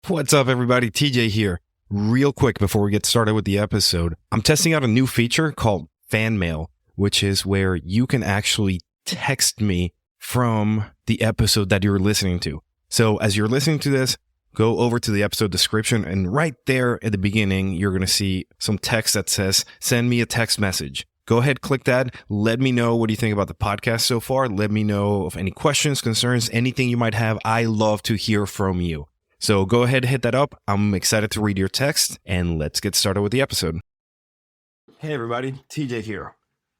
What's up, everybody? TJ here. Real quick before we get started with the episode, I'm testing out a new feature called Fan Mail, which is where you can actually text me from the episode that you're listening to. So as you're listening to this, go over to the episode description, and right there at the beginning, you're going to see some text that says, send me a text message. Go ahead, click that. Let me know what you think about the podcast so far. Let me know of any questions, concerns, anything you might have. I love to hear from you. So go ahead, hit that up. I'm excited to read your text, and let's get started with the episode. Hey, everybody. TJ here.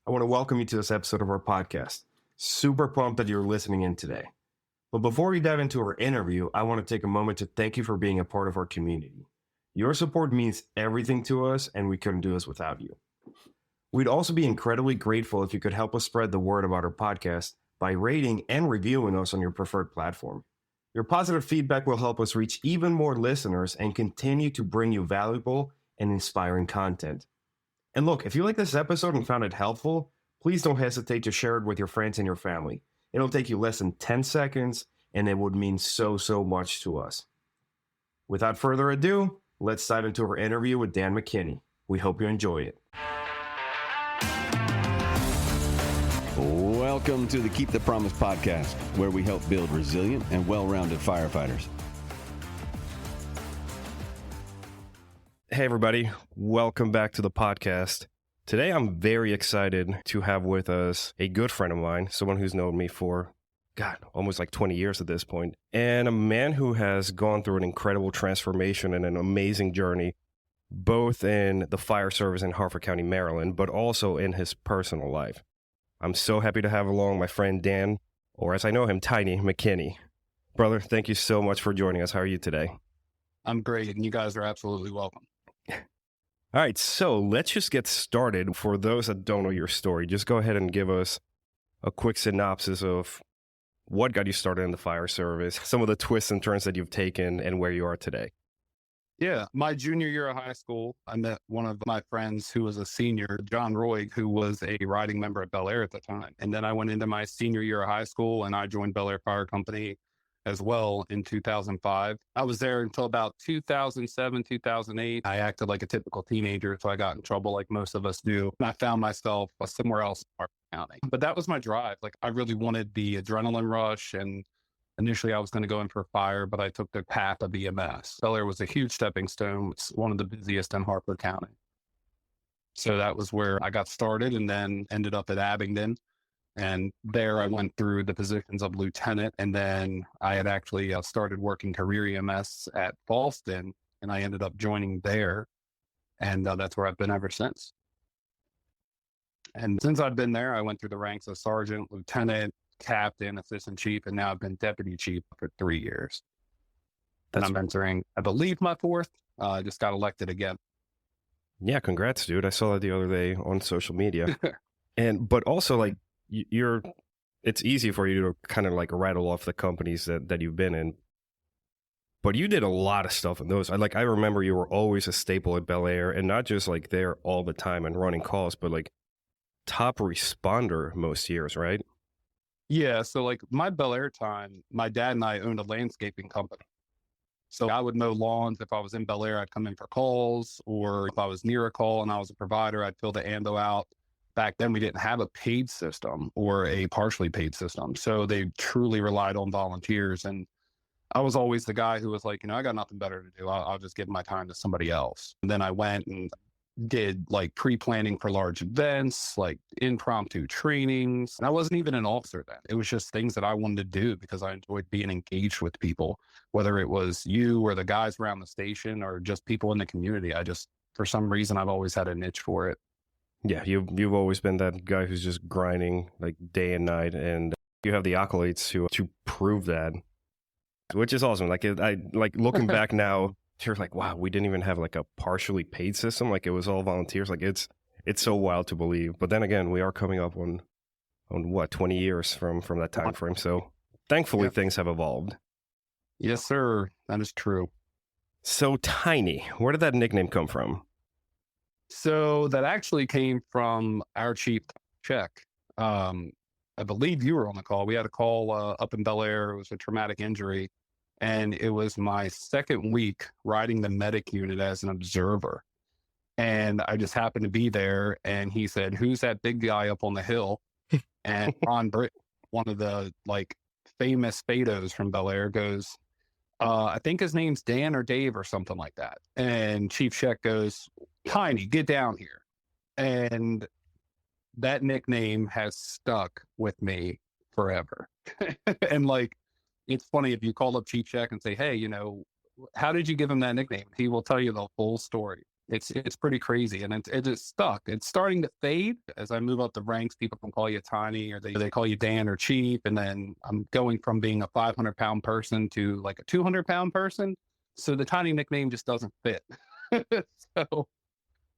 I want to welcome you to this episode of our podcast. Super pumped that you're listening in today. But before we dive into our interview, I want to take a moment to thank you for being a part of our community. Your support means everything to us, and we couldn't do this without you. We'd also be incredibly grateful if you could help us spread the word about our podcast by rating and reviewing us on your preferred platform. Your positive feedback will help us reach even more listeners and continue to bring you valuable and inspiring content. And look, if you like this episode and found it helpful, please don't hesitate to share it with your friends and your family. It'll take you less than 10 seconds, and it would mean so much to us. Without further ado, let's dive into our interview with Dan McKinney. We hope you enjoy it. Welcome to the Keep the Promise podcast, where we help build resilient and well-rounded firefighters. Hey, everybody. Welcome back to the podcast. Today, I'm very excited to have with us a good friend of mine, someone who's known me for, almost like 20 years at this point, and a man who has gone through an incredible transformation and an amazing journey, both in the fire service in Harford County, Maryland, but also in his personal life. I'm so happy to have along my friend Dan, or as I know him, Tiny McKinney. Brother, thank you so much for joining us. How are you today? I'm great, and you guys are absolutely welcome. All right, so let's just get started. For those that don't know your story, just go ahead and give us a quick synopsis of what got you started in the fire service, some of the twists and turns that you've taken, and where you are today. Yeah, my junior year of high school, I met one of my friends who was a senior, John Roy, who was a riding member at Bel Air at the time. And then I went into my senior year of high school, and I joined Bel Air Fire Company as well in 2005. I was there until about 2007, 2008. I acted like a typical teenager, so I got in trouble like most of us do. And I found myself somewhere else in Harford County. But that was my drive. Like, I really wanted the adrenaline rush, and initially, I was going to go in for fire, but I took the path of EMS. Bel Air was a huge stepping stone. It's one of the busiest in Harford County. So that was where I got started, and then ended up at Abingdon. And there I went through the positions of lieutenant, and then I had actually started working career EMS at Boston, and I ended up joining there. And that's where I've been ever since. And since I've been there, I went through the ranks of sergeant, lieutenant, captain, assistant chief, and now I've been deputy chief for 3 years. And I'm entering, I believe, my fourth. I just got elected again. Yeah, congrats, dude. I saw that the other day on social media. But also, like, it's easy for you to kind of like rattle off the companies that you've been in. But you did a lot of stuff in those. I remember you were always a staple at Bel Air, and not just like there all the time and running calls, but like top responder most years, right? Yeah, so like my Bel Air time, my dad and I owned a landscaping company. So I would mow lawns. If I was in Bel Air, I'd come in for calls, or if I was near a call and I was a provider, I'd fill the ando out. Back then, we didn't have a paid system or a partially paid system. So they truly relied on volunteers. And I was always the guy who was like, I got nothing better to do. I'll just give my time to somebody else. And then I went and did like pre-planning for large events, like impromptu trainings. And I wasn't even an officer then. It was just things that I wanted to do because I enjoyed being engaged with people, whether it was you or the guys around the station or just people in the community. For some reason, I've always had a niche for it. Yeah, you've always been that guy who's just grinding like day and night, and you have the accolades to prove that, which is awesome. Like I looking back now, you're like, wow, we didn't even have like a partially paid system. Like it was all volunteers. Like it's so wild to believe. But then again, we are coming up on what, 20 years from that time frame. So thankfully, things have evolved. Yes, sir. That is true. So Tiny, where did that nickname come from? So that actually came from our chief, Check. I believe you were on the call. We had a call up in Bel Air. It was a traumatic injury. And it was my second week riding the medic unit as an observer. And I just happened to be there. And he said, "Who's that big guy up on the hill?" And Ron Britt, one of the like famous Fados from Bel Air, goes, I think his name's Dan or Dave or something like that. And Chief Sheck goes, "Tiny, get down here." And that nickname has stuck with me forever. And like, it's funny if you call up Chief Sheck and say, "Hey, how did you give him that nickname?" He will tell you the full story. It's pretty crazy, and it just stuck. It's starting to fade as I move up the ranks. People can call you Tiny, or they call you Dan or Chief, and then I'm going from being a 500-pound person to like a 200-pound person. So the Tiny nickname just doesn't fit. So,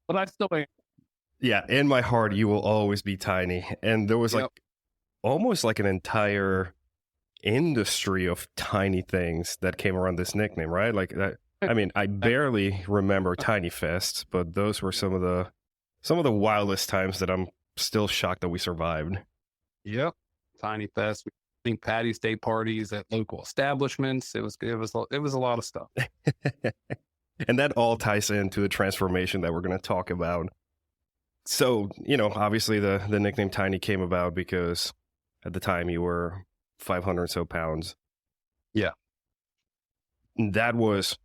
but I still am. Yeah, in my heart, you will always be Tiny. And there was like almost like an entire industry of tiny things that came around this nickname, right? Like that. I mean, I barely remember Tiny Fests, but those were some of the wildest times that I'm still shocked that we survived. Yep, Tiny Fest. We think Patty's Day parties at local establishments. It was a lot of stuff. And that all ties into the transformation that we're going to talk about. So, obviously the nickname Tiny came about because at the time you were 500 or so pounds. Yeah. That was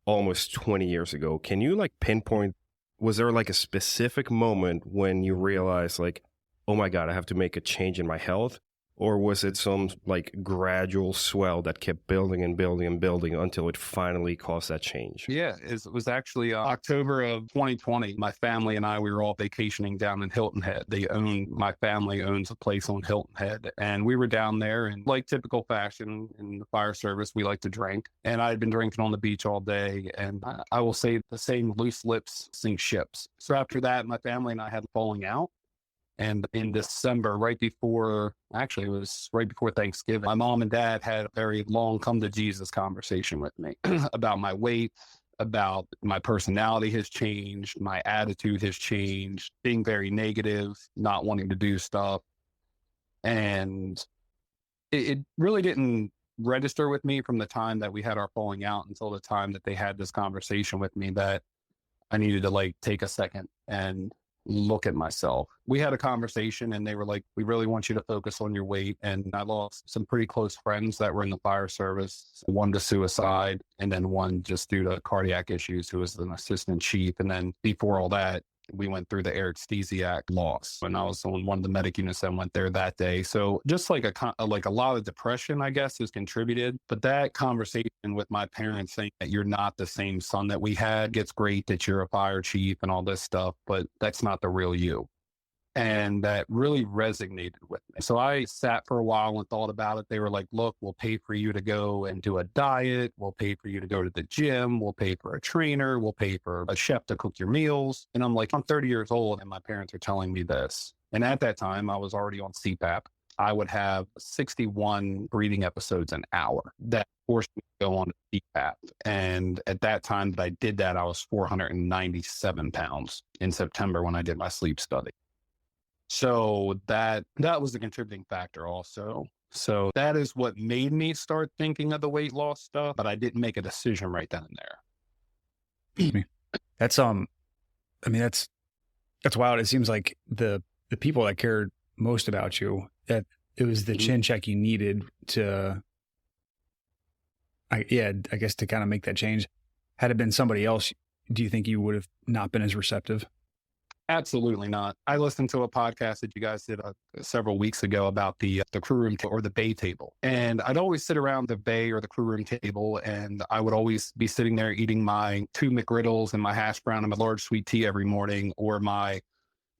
almost 20 years ago. Can you like pinpoint, was there like a specific moment when you realized like, oh my God, I have to make a change in my health? Or was it some like gradual swell that kept building and building and building until it finally caused that change? Yeah, it was actually October of 2020. My family and I, we were all vacationing down in Hilton Head. My family owns a place on Hilton Head. And we were down there, and like typical fashion in the fire service, we like to drink. And I had been drinking on the beach all day. And I will say the saying, loose lips sink ships. So after that, my family and I had falling out. And in December, it was right before Thanksgiving, my mom and dad had a very long come to Jesus conversation with me about my weight, about my personality has changed, my attitude has changed, being very negative, not wanting to do stuff. And it really didn't register with me from the time that we had our falling out until the time that they had this conversation with me that I needed to like take a second and look at myself. We had a conversation and they were like, "We really want you to focus on your weight." And I lost some pretty close friends that were in the fire service, one to suicide, and then one just due to cardiac issues, who was an assistant chief. And then before all that, we went through the Eric Stesiak loss, and I was on one of the medic units that went there that day. So just like a lot of depression, I guess, has contributed. But that conversation with my parents saying that you're not the same son that we had, it's great that you're a fire chief and all this stuff, but that's not the real you. And that really resonated with me. So I sat for a while and thought about it. They were like, "Look, we'll pay for you to go and do a diet. We'll pay for you to go to the gym. We'll pay for a trainer. We'll pay for a chef to cook your meals." And I'm like, I'm 30 years old and my parents are telling me this. And at that time, I was already on CPAP. I would have 61 breathing episodes an hour that forced me to go on CPAP. And at that time that I did that, I was 497 pounds in September when I did my sleep study. So that was the contributing factor also. So that is what made me start thinking of the weight loss stuff, but I didn't make a decision right then and there. That's that's wild. It seems like the people that cared most about you, that it was the chin check you needed to, I guess, to kind of make that change. Had it been somebody else, do you think you would have not been as receptive? Absolutely not. I listened to a podcast that you guys did several weeks ago about the crew room or the bay table. And I'd always sit around the bay or the crew room table, and I would always be sitting there eating my 2 McGriddles and my hash brown and my large sweet tea every morning, or my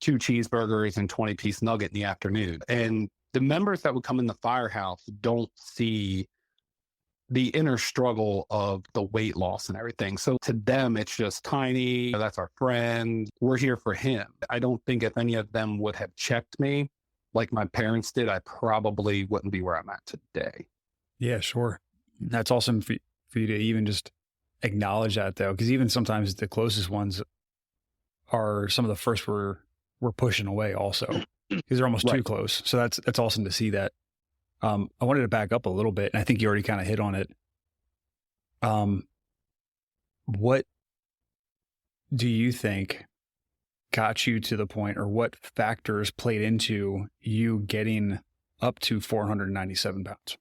2 cheeseburgers and 20-piece nugget in the afternoon. And the members that would come in the firehouse don't see the inner struggle of the weight loss and everything. So to them, it's just Tiny, that's our friend, we're here for him. I don't think if any of them would have checked me like my parents did, I probably wouldn't be where I'm at today. Yeah, sure. That's awesome for you to even just acknowledge that, though, because even sometimes the closest ones are some of the first we're pushing away also, because they're almost too close. So that's awesome to see that. I wanted to back up a little bit, and I think you already kind of hit on it. What do you think got you to the point, or what factors played into you getting up to 497 pounds?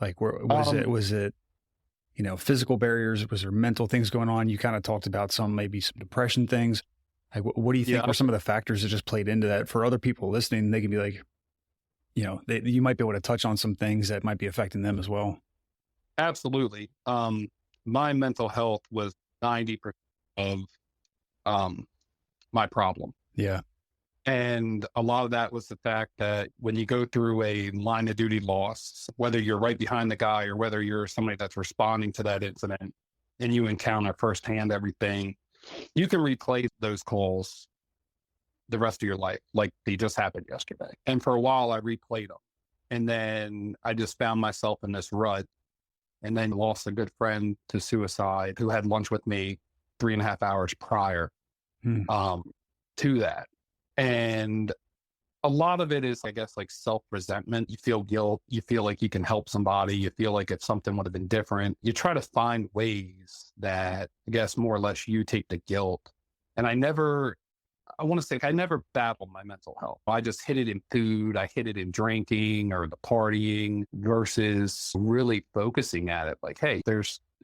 Like, where was it, physical barriers? Was there mental things going on? You kind of talked about maybe some depression things. Like, what do you think were some of the factors that just played into that? For other people listening, they can be like, you might be able to touch on some things that might be affecting them as well. Absolutely. My mental health was 90% of my problem. Yeah. And a lot of that was the fact that when you go through a line of duty loss, whether you're right behind the guy or whether you're somebody that's responding to that incident and you encounter firsthand everything, you can replay those calls the rest of your life like they just happened yesterday. And for a while, I replayed them. And then I just found myself in this rut, and then lost a good friend to suicide who had lunch with me 3.5 hours prior to that. And a lot of it is, I guess, like self-resentment. You feel guilt. You feel like you can help somebody. You feel like if something would have been different, you try to find ways that, I guess, more or less you take the guilt. And I never battled my mental health. I just hid it in food. I hid it in drinking or the partying versus really focusing at it. Like, hey,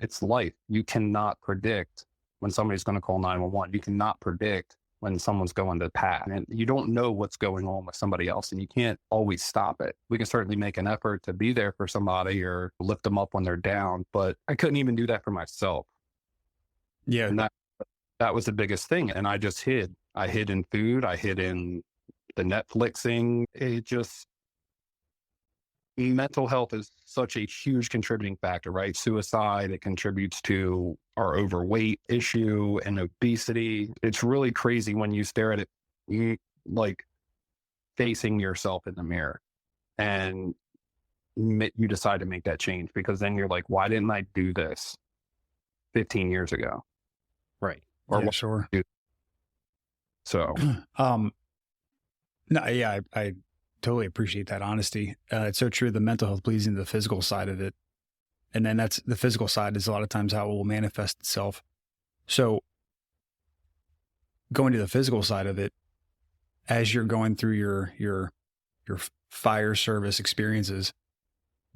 it's life. You cannot predict when somebody's going to call 911. You cannot predict when someone's going to pass, and you don't know what's going on with somebody else, and you can't always stop it. We can certainly make an effort to be there for somebody or lift them up when they're down, but I couldn't even do that for myself. Yeah. And that was the biggest thing. And I just hid. I hid in food. I hid in the Netflixing. Mental health is such a huge contributing factor, right? Suicide, it contributes to our overweight issue and obesity. It's really crazy when you stare at it, like facing yourself in the mirror, and you decide to make that change, because then you're like, why didn't I do this 15 years ago? Right. Or yeah, sure. So, no, yeah, I totally appreciate that honesty. It's so true. The mental health bleeds into the physical side of it. And then that's the physical side is a lot of times how it will manifest itself. So going to the physical side of it, as you're going through your fire service experiences,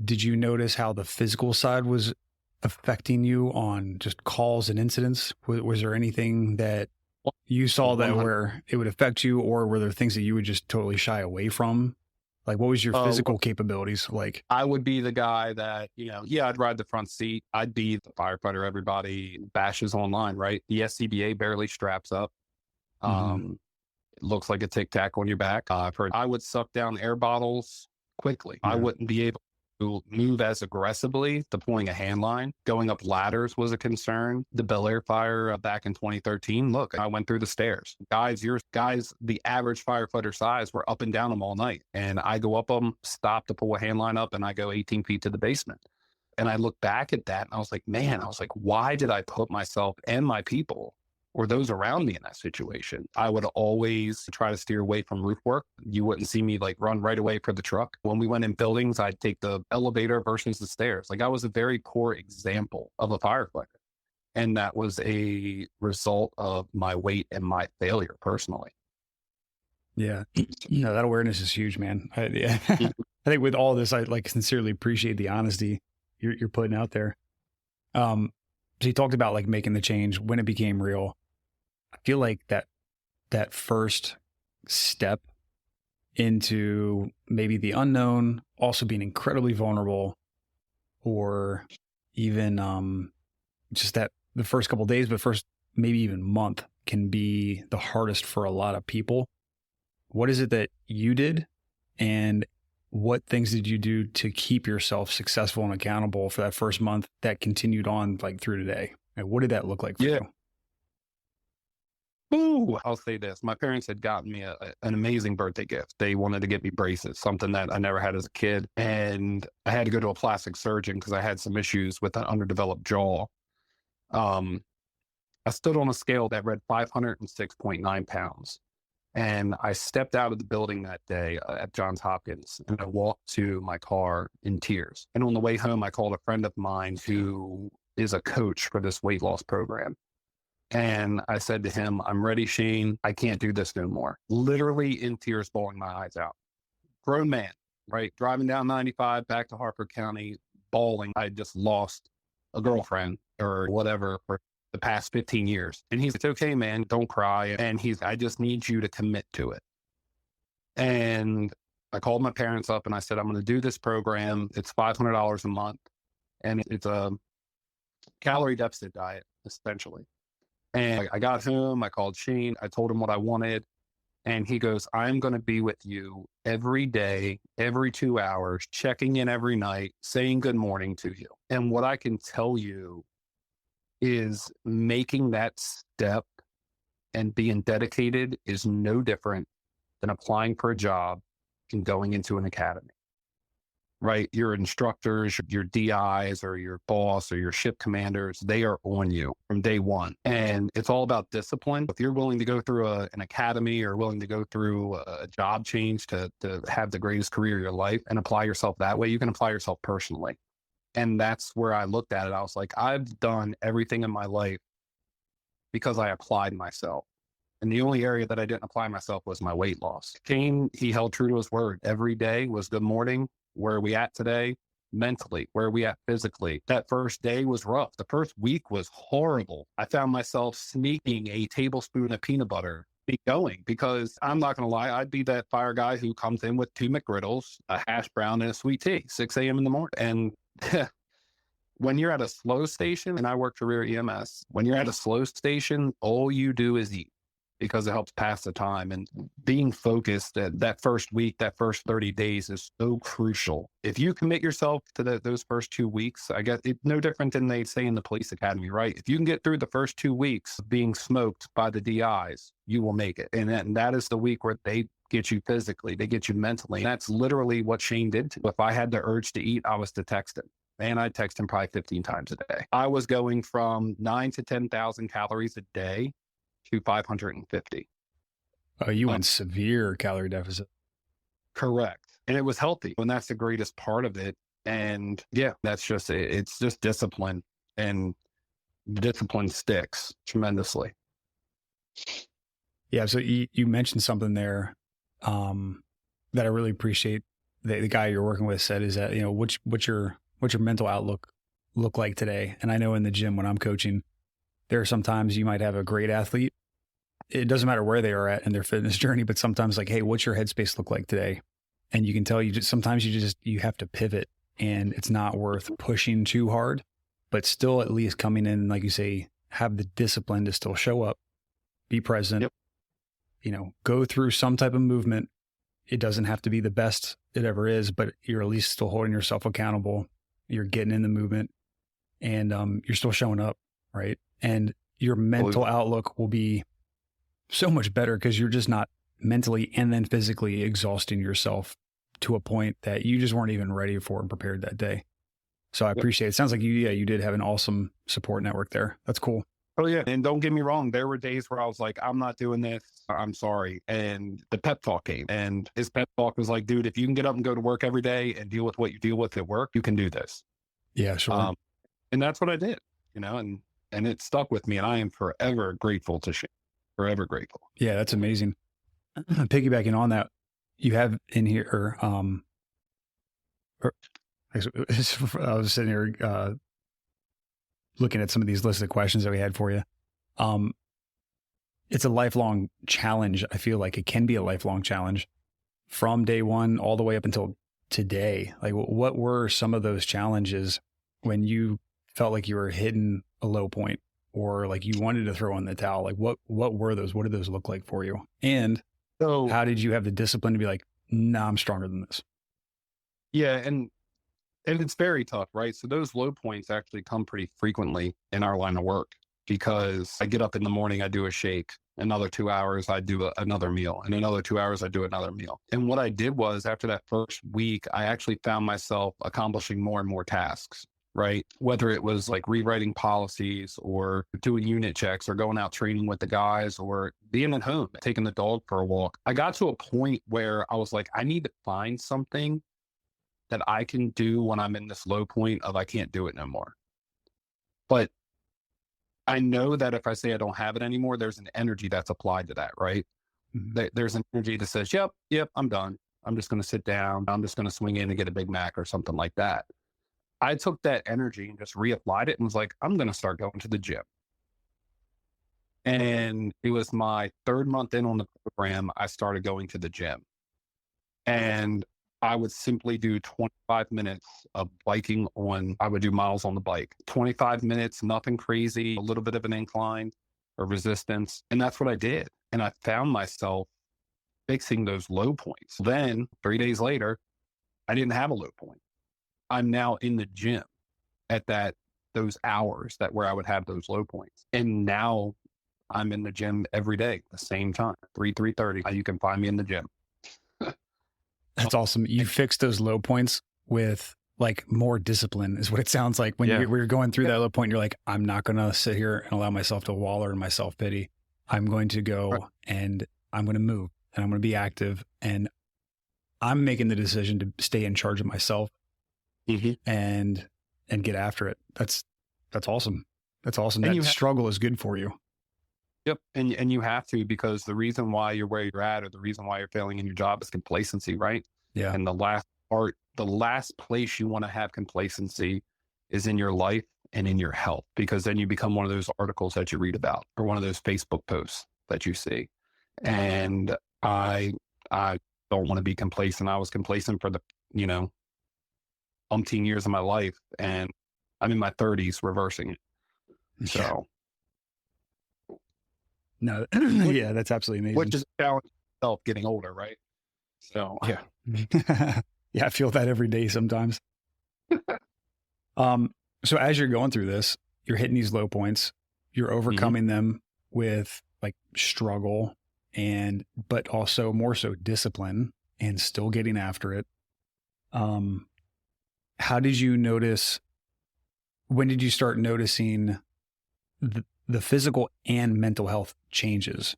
did you notice how the physical side was affecting you on just calls and incidents? Was there anything that you saw that where it would affect you, or were there things that you would just totally shy away from? Like, what was your physical capabilities like? I would be the guy that, I'd ride the front seat. I'd be the firefighter everybody bashes online, right? The SCBA barely straps up. It looks like a tic tac on your back. I've heard I would suck down air bottles quickly. Yeah. I wouldn't be able to move as aggressively. Deploying a hand line, going up ladders was a concern. The Bel Air fire back in 2013. Look, I went through the stairs. Guys, the average firefighter size were up and down them all night. And I go up them, stop to pull a hand line up, and I go 18 feet to the basement. And I look back at that and I was like, why did I put myself and my people or those around me in that situation? I would always try to steer away from roof work. You wouldn't see me like run right away for the truck. When we went in buildings, I'd take the elevator versus the stairs. Like, I was a very poor example of a firefighter. And that was a result of my weight and my failure personally. Yeah. That awareness is huge, man. I think with all this, I sincerely appreciate the honesty you're putting out there. So you talked about like making the change when it became real. I feel like that first step into maybe the unknown, also being incredibly vulnerable, or even just that the first couple of days, but first maybe even month can be the hardest for a lot of people. What is it that you did, and what things did you do to keep yourself successful and accountable for that first month that continued on like through today? And what did that look like for you? Ooh, I'll say this. My parents had gotten me an amazing birthday gift. They wanted to get me braces, something that I never had as a kid. And I had to go to a plastic surgeon because I had some issues with an underdeveloped jaw. I stood on a scale that read 506.9 pounds. And I stepped out of the building that day at Johns Hopkins, and I walked to my car in tears. And on the way home, I called a friend of mine who is a coach for this weight loss program. And I said to him, I'm ready, Shane. I can't do this no more. Literally in tears, bawling my eyes out. Grown man, right? Driving down 95 back to Harford County, bawling. I just lost a girlfriend or whatever for the past 15 years. And he's like, it's okay, man. Don't cry. And I just need you to commit to it. And I called my parents up and I said, I'm going to do this program. It's $500 a month. And it's a calorie deficit diet, essentially. And I got home, I called Shane, I told him what I wanted. And he goes, I'm going to be with you every day, every 2 hours, checking in every night, saying good morning to you. And what I can tell you is making that step and being dedicated is no different than applying for a job and going into an academy, right? Your instructors, your DIs or your boss or your ship commanders, they are on you from day one. And it's all about discipline. If you're willing to go through an academy or willing to go through a job change to have the greatest career of your life and apply yourself that way, you can apply yourself personally. And that's where I looked at it. I was like, I've done everything in my life because I applied myself. And the only area that I didn't apply myself was my weight loss. Shane, he held true to his word. Every day was good morning. Where are we at today? Mentally, where are we at physically? That first day was rough. The first week was horrible. I found myself sneaking a tablespoon of peanut butter going because I'm not going to lie, I'd be that fire guy who comes in with 2 McGriddles, a hash brown, and a sweet tea, 6 a.m. in the morning. And when you're at a slow station, and I work for rear EMS, when you're at a slow station, all you do is eat because it helps pass the time. And being focused that first week, that first 30 days is so crucial. If you commit yourself to those first 2 weeks, I guess it's no different than they say in the police academy, right? If you can get through the first 2 weeks of being smoked by the DIs, you will make it. And that is the week where they get you physically, they get you mentally. And that's literally what Shane did. If I had the urge to eat, I was to text him. And I text him probably 15 times a day. I was going from 9,000 to 10,000 calories a day to 550. Oh, you went severe calorie deficit. Correct. And it was healthy. And that's the greatest part of it. And yeah, it's just discipline, and discipline sticks tremendously. Yeah. So you mentioned something there that I really appreciate. The guy you're working with said is that, what's your mental outlook look like today? And I know in the gym when I'm coaching, there are sometimes you might have a great athlete. It doesn't matter where they are at in their fitness journey, but sometimes like, hey, what's your headspace look like today? And you can tell sometimes you have to pivot, and it's not worth pushing too hard, but still at least coming in, like you say, have the discipline to still show up, be present, go through some type of movement. It doesn't have to be the best it ever is, but you're at least still holding yourself accountable. You're getting in the movement, and you're still showing up, right? And your mental outlook will be so much better because you're just not mentally and then physically exhausting yourself to a point that you just weren't even ready for and prepared that day. So I appreciate it. It sounds like you did have an awesome support network there. That's cool. Oh yeah. And don't get me wrong. There were days where I was like, I'm not doing this. I'm sorry. And the pep talk came, and his pep talk was like, dude, if you can get up and go to work every day and deal with what you deal with at work, you can do this. Yeah, sure. And that's what I did, and it stuck with me, and I am forever grateful to Shane. Forever grateful. Yeah, that's amazing. Piggybacking on that, you have in here, I was sitting here looking at some of these listed questions that we had for you. It's a lifelong challenge. I feel like it can be a lifelong challenge from day one all the way up until today. Like, what were some of those challenges when you felt like you were hitting a low point, or like you wanted to throw in the towel? Like what were those? What did those look like for you? And so, how did you have the discipline to be like, nah, I'm stronger than this? Yeah. And it's very tough, right? So those low points actually come pretty frequently in our line of work, because I get up in the morning, I do a shake, another 2 hours, I do another meal, and another 2 hours, I do another meal. And what I did was, after that first week, I actually found myself accomplishing more and more tasks. Right? Whether it was like rewriting policies or doing unit checks or going out training with the guys or being at home, taking the dog for a walk. I got to a point where I was like, I need to find something that I can do when I'm in this low point of I can't do it no more. But I know that if I say I don't have it anymore, there's an energy that's applied to that, right? There's an energy that says, yep, I'm done. I'm just going to sit down. I'm just going to swing in and get a Big Mac or something like that. I took that energy and just reapplied it and was like, I'm going to start going to the gym. And it was my 3rd month in on the program, I started going to the gym. And I would simply do 25 minutes of biking I would do miles on the bike. 25 minutes, nothing crazy, a little bit of an incline or resistance. And that's what I did. And I found myself fixing those low points. Then 3 days later, I didn't have a low point. I'm now in the gym at those hours where I would have those low points. And now I'm in the gym every day, the same time, 3:30. You can find me in the gym. That's awesome. You fixed those low points with like more discipline is what it sounds like when you're going through that low point. You're like, I'm not going to sit here and allow myself to wallow in my self-pity. I'm going to go and I'm going to move and I'm going to be active. And I'm making the decision to stay in charge of myself and get after it. That's awesome. That's awesome. That struggle is good for you. Yep. And you have to, because the reason why you're where you're at or the reason why you're failing in your job is complacency, right? Yeah. And the last place you want to have complacency is in your life and in your health, because then you become one of those articles that you read about or one of those Facebook posts that you see. And I don't want to be complacent. I was complacent for the, umpteen years of my life, and I'm in my 30s reversing it. So. No, yeah, that's absolutely amazing. Which is a challenge itself getting older, right? So yeah, I feel that every day sometimes. So as you're going through this, you're hitting these low points, you're overcoming them with like struggle but also more so discipline and still getting after it. How did you notice? When did you start noticing the physical and mental health changes?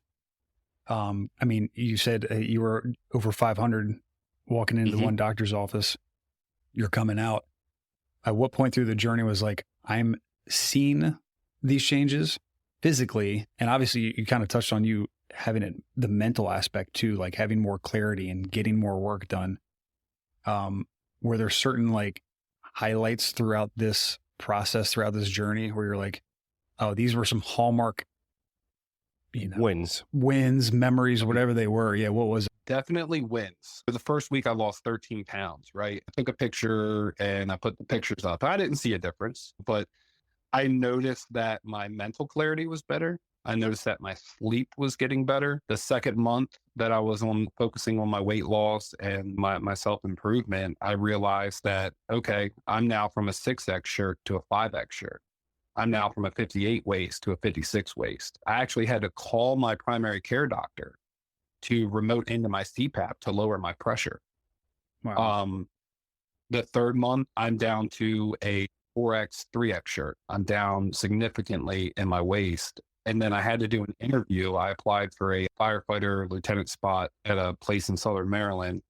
I mean, you said you were over 500 walking into one doctor's office. You're coming out. At what point through the journey was like, I'm seeing these changes physically? And obviously you kind of touched on you having the mental aspect too, like having more clarity and getting more work done. Were there certain like highlights throughout this process, throughout this journey where you're like, oh, these were some hallmark, wins, memories, whatever they were. Yeah. What was it? Definitely wins. For the first week, I lost 13 pounds, right? I took a picture and I put the pictures up. I didn't see a difference, but I noticed that my mental clarity was better. I noticed that my sleep was getting better. The second month that I was focusing on my weight loss and my self-improvement, I realized that, okay, I'm now from a 6X shirt to a 5X shirt. I'm now from a 58 waist to a 56 waist. I actually had to call my primary care doctor to remote into my CPAP to lower my pressure. Wow. The third month, I'm down to a 4X, 3X shirt. I'm down significantly in my waist. And then I had to do an interview. I applied for a firefighter lieutenant spot at a place in Southern Maryland.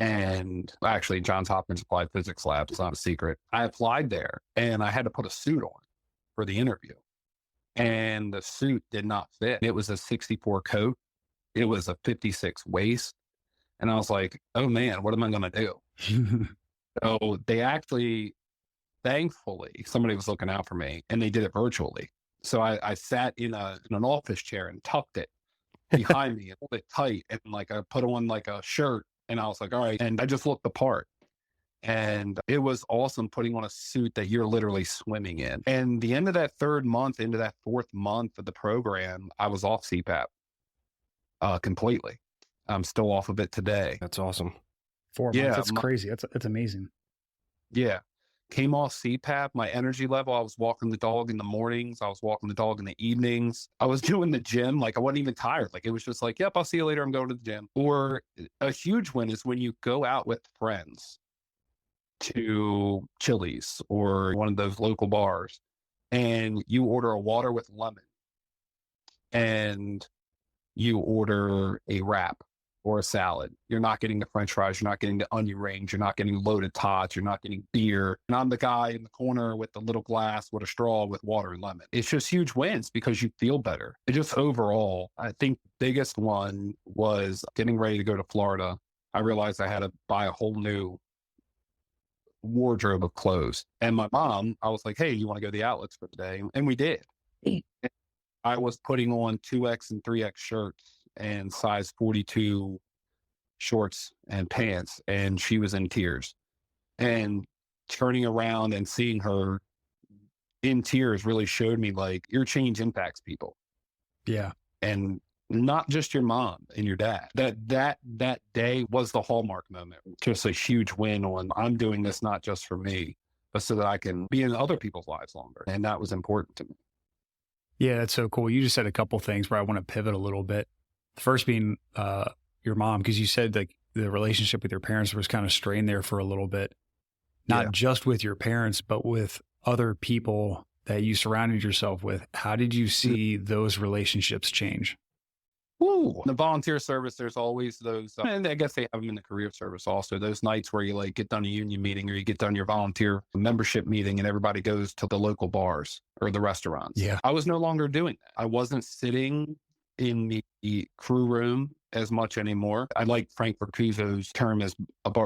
And actually, Johns Hopkins Applied Physics Lab. It's not a secret. I applied there and I had to put a suit on for the interview. And the suit did not fit. It was a 64 coat. It was a 56 waist. And I was like, oh man, what am I going to do? So they actually, thankfully, somebody was looking out for me and they did it virtually. So I sat in an office chair and tucked it behind me and pulled it tight. And like, I put on like a shirt and I was like, all right. And I just looked the part. And it was awesome putting on a suit that you're literally swimming in. And the end of that third month, into that fourth month of the program, I was off CPAP completely. I'm still off of it today. That's awesome. 4 months. That's crazy. That's amazing. Yeah. Came off CPAP, my energy level, I was walking the dog in the mornings. I was walking the dog in the evenings. I was doing the gym. Like I wasn't even tired. Like it was just like, yep, I'll see you later. I'm going to the gym. Or a huge win is when you go out with friends to Chili's or one of those local bars and you order a water with lemon and you order a wrap or a salad. You're not getting the French fries. You're not getting the onion rings. You're not getting loaded tots. You're not getting beer. And I'm the guy in the corner with the little glass with a straw with water and lemon. It's just huge wins because you feel better. It just overall, I think the biggest one was getting ready to go to Florida. I realized I had to buy a whole new wardrobe of clothes. And my mom, I was like, hey, you want to go to the outlets for today? And we did. I was putting on 2X and 3X shirts and size 42 shorts and pants, and she was in tears. And turning around and seeing her in tears really showed me like your change impacts people. Yeah. And not just your mom and your dad. That day was the hallmark moment. Just a huge win on I'm doing this not just for me, but so that I can be in other people's lives longer. And that was important to me. Yeah, that's so cool. You just said a couple things where I want to pivot a little bit. The first being your mom, because you said like the relationship with your parents was kind of strained there for a little bit, not just with your parents, but with other people that you surrounded yourself with. How did you see those relationships change? Woo. The volunteer service, there's always those, and I guess they have them in the career service also, those nights where you like get done a union meeting or you get done your volunteer membership meeting and everybody goes to the local bars or the restaurants. Yeah. I was no longer doing that. I wasn't sitting in the crew room as much anymore. I like Frank Vercuso's term as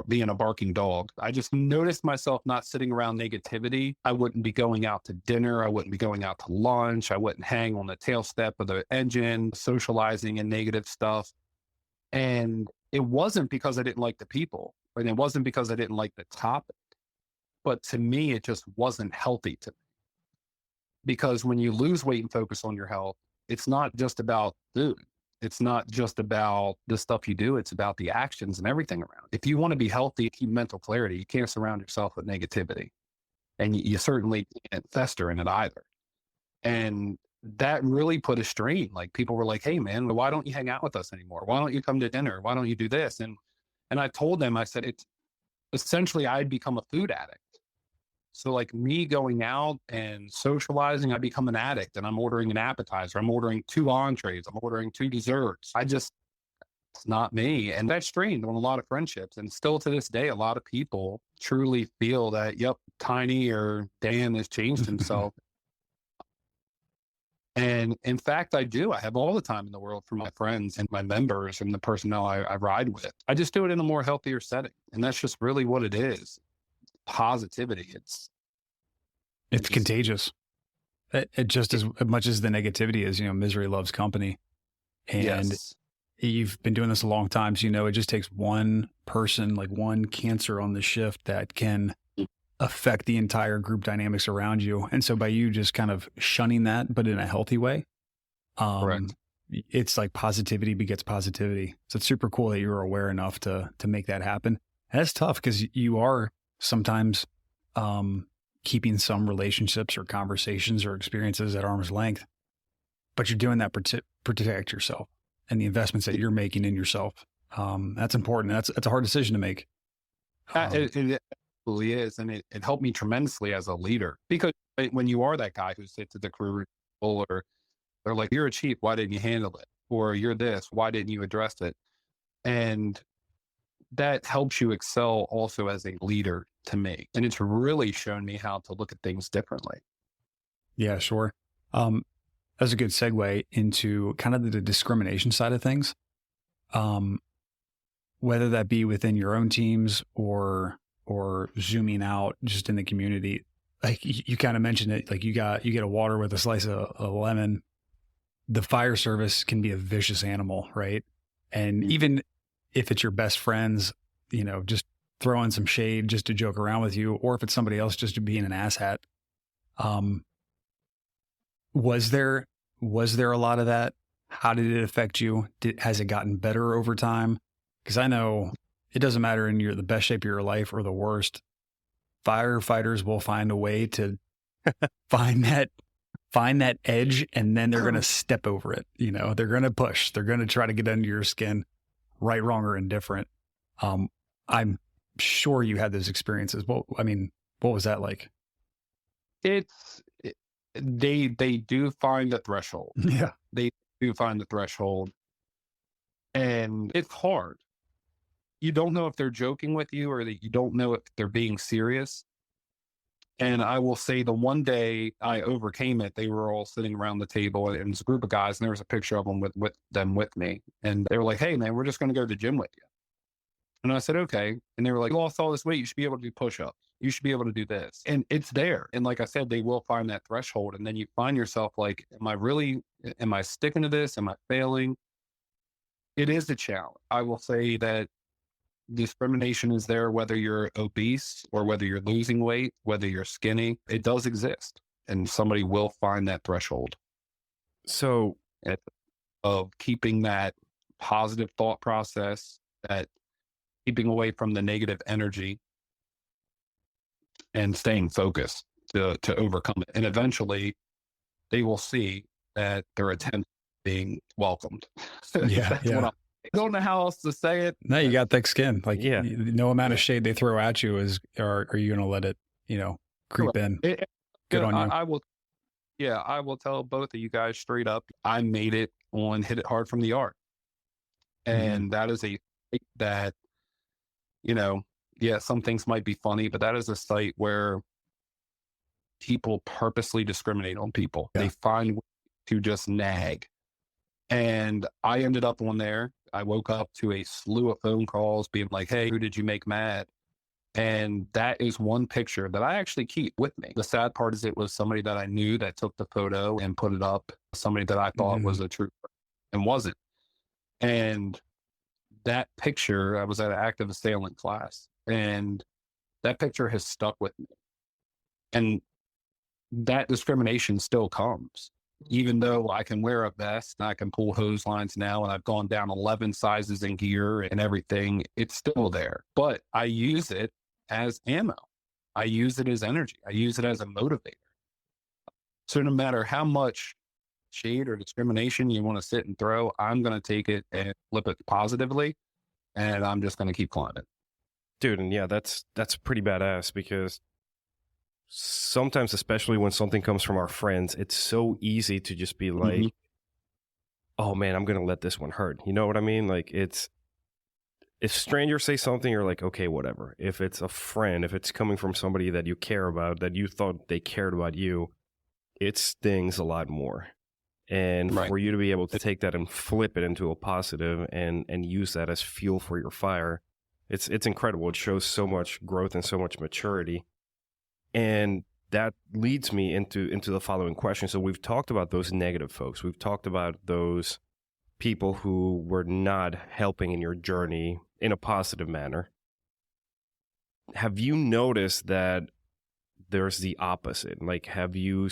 being a barking dog. I just noticed myself not sitting around negativity. I wouldn't be going out to dinner. I wouldn't be going out to lunch. I wouldn't hang on the tail step of the engine, socializing and negative stuff. And it wasn't because I didn't like the people, and it wasn't because I didn't like the topic, but to me, it just wasn't healthy to me. Because when you lose weight and focus on your health, it's not just about food. It's not just about the stuff you do. It's about the actions and everything around. If you want to be healthy, keep mental clarity, you can't surround yourself with negativity. And you certainly can't fester in it either. And that really put a strain. Like people were like, hey man, why don't you hang out with us anymore? Why don't you come to dinner? Why don't you do this? And I told them, I said, it's essentially I'd become a food addict. So like me going out and socializing, I become an addict and I'm ordering an appetizer. I'm ordering 2 entrees. I'm ordering 2 desserts. It's not me. And that strained on a lot of friendships. And still to this day, a lot of people truly feel that, yep, Tiny or Dan has changed himself. And in fact, I do. I have all the time in the world for my friends and my members and the personnel I ride with. I just do it in a more healthier setting. And that's just really what it is. Positivity. It's contagious. It just as much as the negativity is, misery loves company. And you've been doing this a long time. So, it just takes one person, like one cancer on the shift that can affect the entire group dynamics around you. And so by you just kind of shunning that, but in a healthy way, correct. It's like positivity begets positivity. So it's super cool that you're aware enough to make that happen. And that's tough because you are sometimes keeping some relationships or conversations or experiences at arm's length, but you're doing that to protect yourself and the investments that you're making in yourself. That's important. That's a hard decision to make. It absolutely is. And it helped me tremendously as a leader, because when you are that guy who sits at the career table, or they're like, you're a chief, why didn't you handle it? Or you're this, why didn't you address it? And that helps you excel also as a leader to me. And it's really shown me how to look at things differently. Yeah, sure. That's a good segue into kind of the discrimination side of things. Whether that be within your own teams or zooming out just in the community. Like you kind of mentioned it, like you get a water with a slice of a lemon. The fire service can be a vicious animal, right? And even if it's your best friends, just throwing some shade just to joke around with you, or if it's somebody else just to being an asshat. Was there a lot of that? How did it affect you? Has it gotten better over time? Because I know it doesn't matter in the best shape of your life or the worst. Firefighters will find a way to find that edge, and then they're going to step over it. They're going to push. They're going to try to get under your skin, right, wrong, or indifferent. I'm sure you had those experiences. What was that like? They do find the threshold. Yeah. They do find the threshold. And it's hard. You don't know if they're joking with you or that you don't know if they're being serious. And I will say the one day I overcame it, they were all sitting around the table and it was a group of guys and there was a picture of them with them with me. And they were like, hey man, we're just going to go to the gym with you. And I said, okay. And they were like, you lost all this weight. You should be able to do push-ups. You should be able to do this. And it's there. And like I said, they will find that threshold. And then you find yourself like, am I sticking to this? Am I failing? It is a challenge. I will say that discrimination is there, whether you're obese or whether you're losing weight, whether you're skinny, it does exist. And somebody will find that threshold. So, of keeping that positive thought process, that keeping away from the negative energy and staying focused to overcome it. And eventually they will see that their attempt being welcomed. Yeah. I don't know how else to say it. No, you got thick skin. Like, yeah, no amount of shade they throw at you are you going to let it, creep in? Good on you. I will tell both of you guys straight up. I made it on Hit It Hard from the Art. And that is a site that, some things might be funny, but that is a site where people purposely discriminate on people. Yeah. They find ways to just nag. And I ended up on there. I woke up to a slew of phone calls being like, hey, who did you make mad? And that is one picture that I actually keep with me. The sad part is it was somebody that I knew that took the photo and put it up, somebody that I thought was a true and wasn't. And that picture, I was at an active assailant class, and that picture has stuck with me. And that discrimination still comes. Even though I can wear a vest and I can pull hose lines now, and I've gone down 11 sizes in gear and everything, it's still there. But I use it as ammo. I use it as energy. I use it as a motivator. So no matter how much shade or discrimination you want to sit and throw, I'm going to take it and flip it positively, and I'm just going to keep climbing. Dude, and yeah, that's pretty badass, because sometimes, especially when something comes from our friends, it's so easy to just be like, oh man, I'm going to let this one hurt. You know what I mean? Like, if strangers say something, you're like, okay, whatever. If it's a friend, if it's coming from somebody that you care about, that you thought they cared about you, it stings a lot more. And for you to be able to take that and flip it into a positive and use that as fuel for your fire, it's incredible. It shows so much growth and so much maturity. And that leads me into the following question. So we've talked about those negative folks. We've talked about those people who were not helping in your journey in a positive manner. Have you noticed that there's the opposite? Like, have you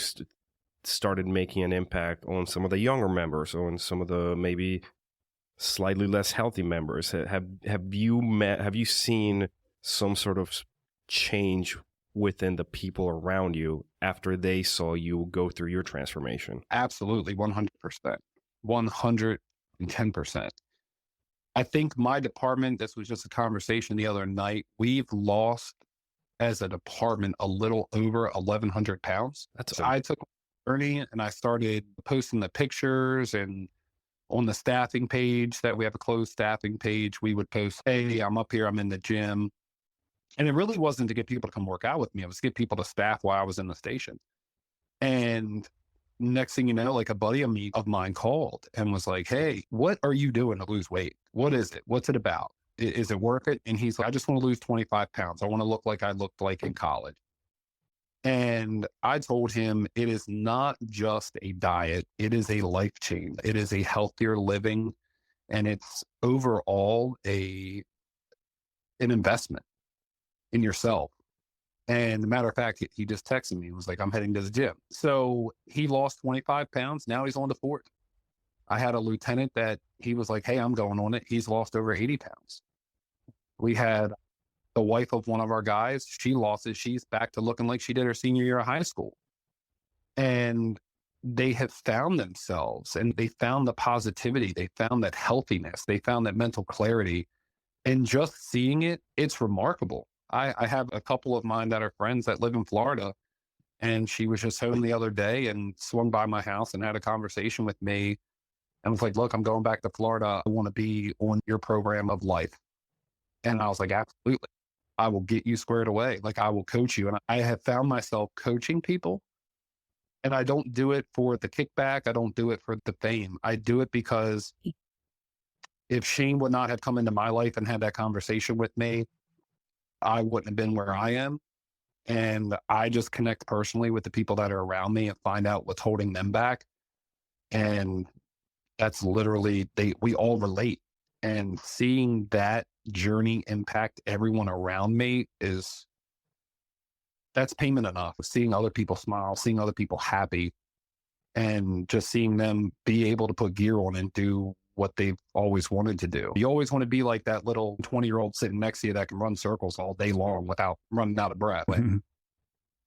started making an impact on some of the younger members, or on some of the maybe slightly less healthy members? Have you seen some sort of change within the people around you after they saw you go through your transformation? Absolutely. 100%. 110%. I think my department, this was just a conversation the other night, we've lost as a department a little over 1,100 pounds. I took a journey and I started posting the pictures, and on the staffing page, that we have a closed staffing page, we would post, hey, I'm up here, I'm in the gym. And it really wasn't to get people to come work out with me. It was to get people to staff while I was in the station. And next thing you know, like, a buddy of mine called and was like, hey, what are you doing to lose weight? What is it? What's it about? Is it worth it? And he's like, I just want to lose 25 pounds. I want to look like I looked like in college. And I told him, it is not just a diet. It is a life change. It is a healthier living. And it's overall an investment in yourself. And matter of fact, he just texted me. He was like, I'm heading to the gym. So he lost 25 pounds. Now he's on the fort. I had a lieutenant that he was like, hey, I'm going on it. He's lost over 80 pounds. We had the wife of one of our guys. She lost it. She's back to looking like she did her senior year of high school. And they have found themselves, and they found the positivity. They found that healthiness. They found that mental clarity. And just seeing it, it's remarkable. I have a couple of mine that are friends that live in Florida, and she was just home the other day and swung by my house and had a conversation with me. And was like, look, I'm going back to Florida. I want to be on your program of life. And I was like, absolutely. I will get you squared away. Like, I will coach you. And I have found myself coaching people. And I don't do it for the kickback. I don't do it for the fame. I do it because if Shane would not have come into my life and had that conversation with me, I wouldn't have been where I am. And I just connect personally with the people that are around me and find out what's holding them back. And that's literally, we all relate. And seeing that journey impact everyone around me that's payment enough. Seeing other people smile, seeing other people happy, and just seeing them be able to put gear on and do what they've always wanted to do. You always want to be like that little 20-year-old sitting next to you that can run circles all day long without running out of breath.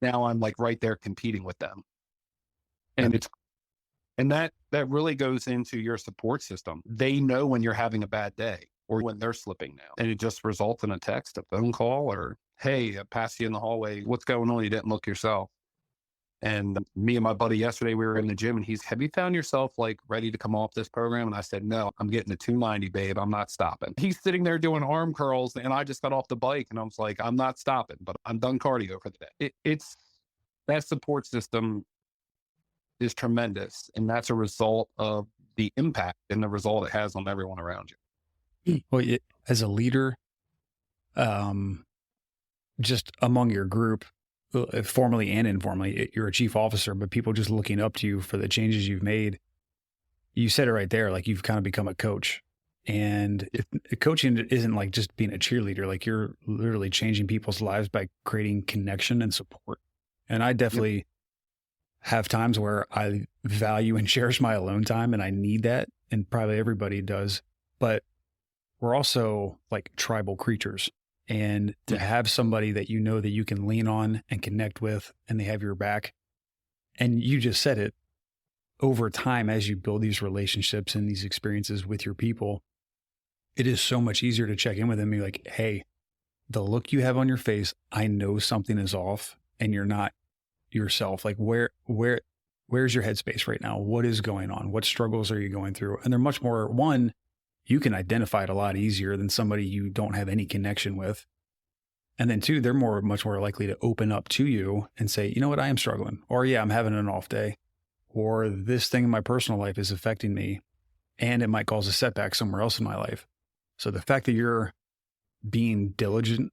Now I'm like right there competing with them. And that really goes into your support system. They know when you're having a bad day or when they're slipping now. And it just results in a text, a phone call, or, hey, I passed you in the hallway. What's going on? You didn't look yourself. And me and my buddy yesterday, we were in the gym and have you found yourself like ready to come off this program? And I said, no, I'm getting to 290, babe. I'm not stopping. He's sitting there doing arm curls and I just got off the bike and I was like, I'm not stopping, but I'm done cardio for the day. It's that support system is tremendous. And that's a result of the impact and the result it has on everyone around you. Well, as a leader, just among your group, formally and informally, you're a chief officer, but people just looking up to you for the changes you've made. You said it right there, like you've kind of become a coach. And coaching isn't like just being a cheerleader, like you're literally changing people's lives by creating connection and support. And I definitely have times where I value and cherish my alone time, and I need that, and probably everybody does. But we're also like tribal creatures. And to have somebody that you know that you can lean on and connect with, and they have your back. And you just said it, over time, as you build these relationships and these experiences with your people, it is so much easier to check in with them and be like, hey, the look you have on your face, I know something is off and you're not yourself. Like where's your headspace right now? What is going on? What struggles are you going through? And they're much more, one, you can identify it a lot easier than somebody you don't have any connection with. And then two, they're much more likely to open up to you and say, you know what, I am struggling. Or yeah, I'm having an off day. Or this thing in my personal life is affecting me and it might cause a setback somewhere else in my life. So the fact that you're being diligent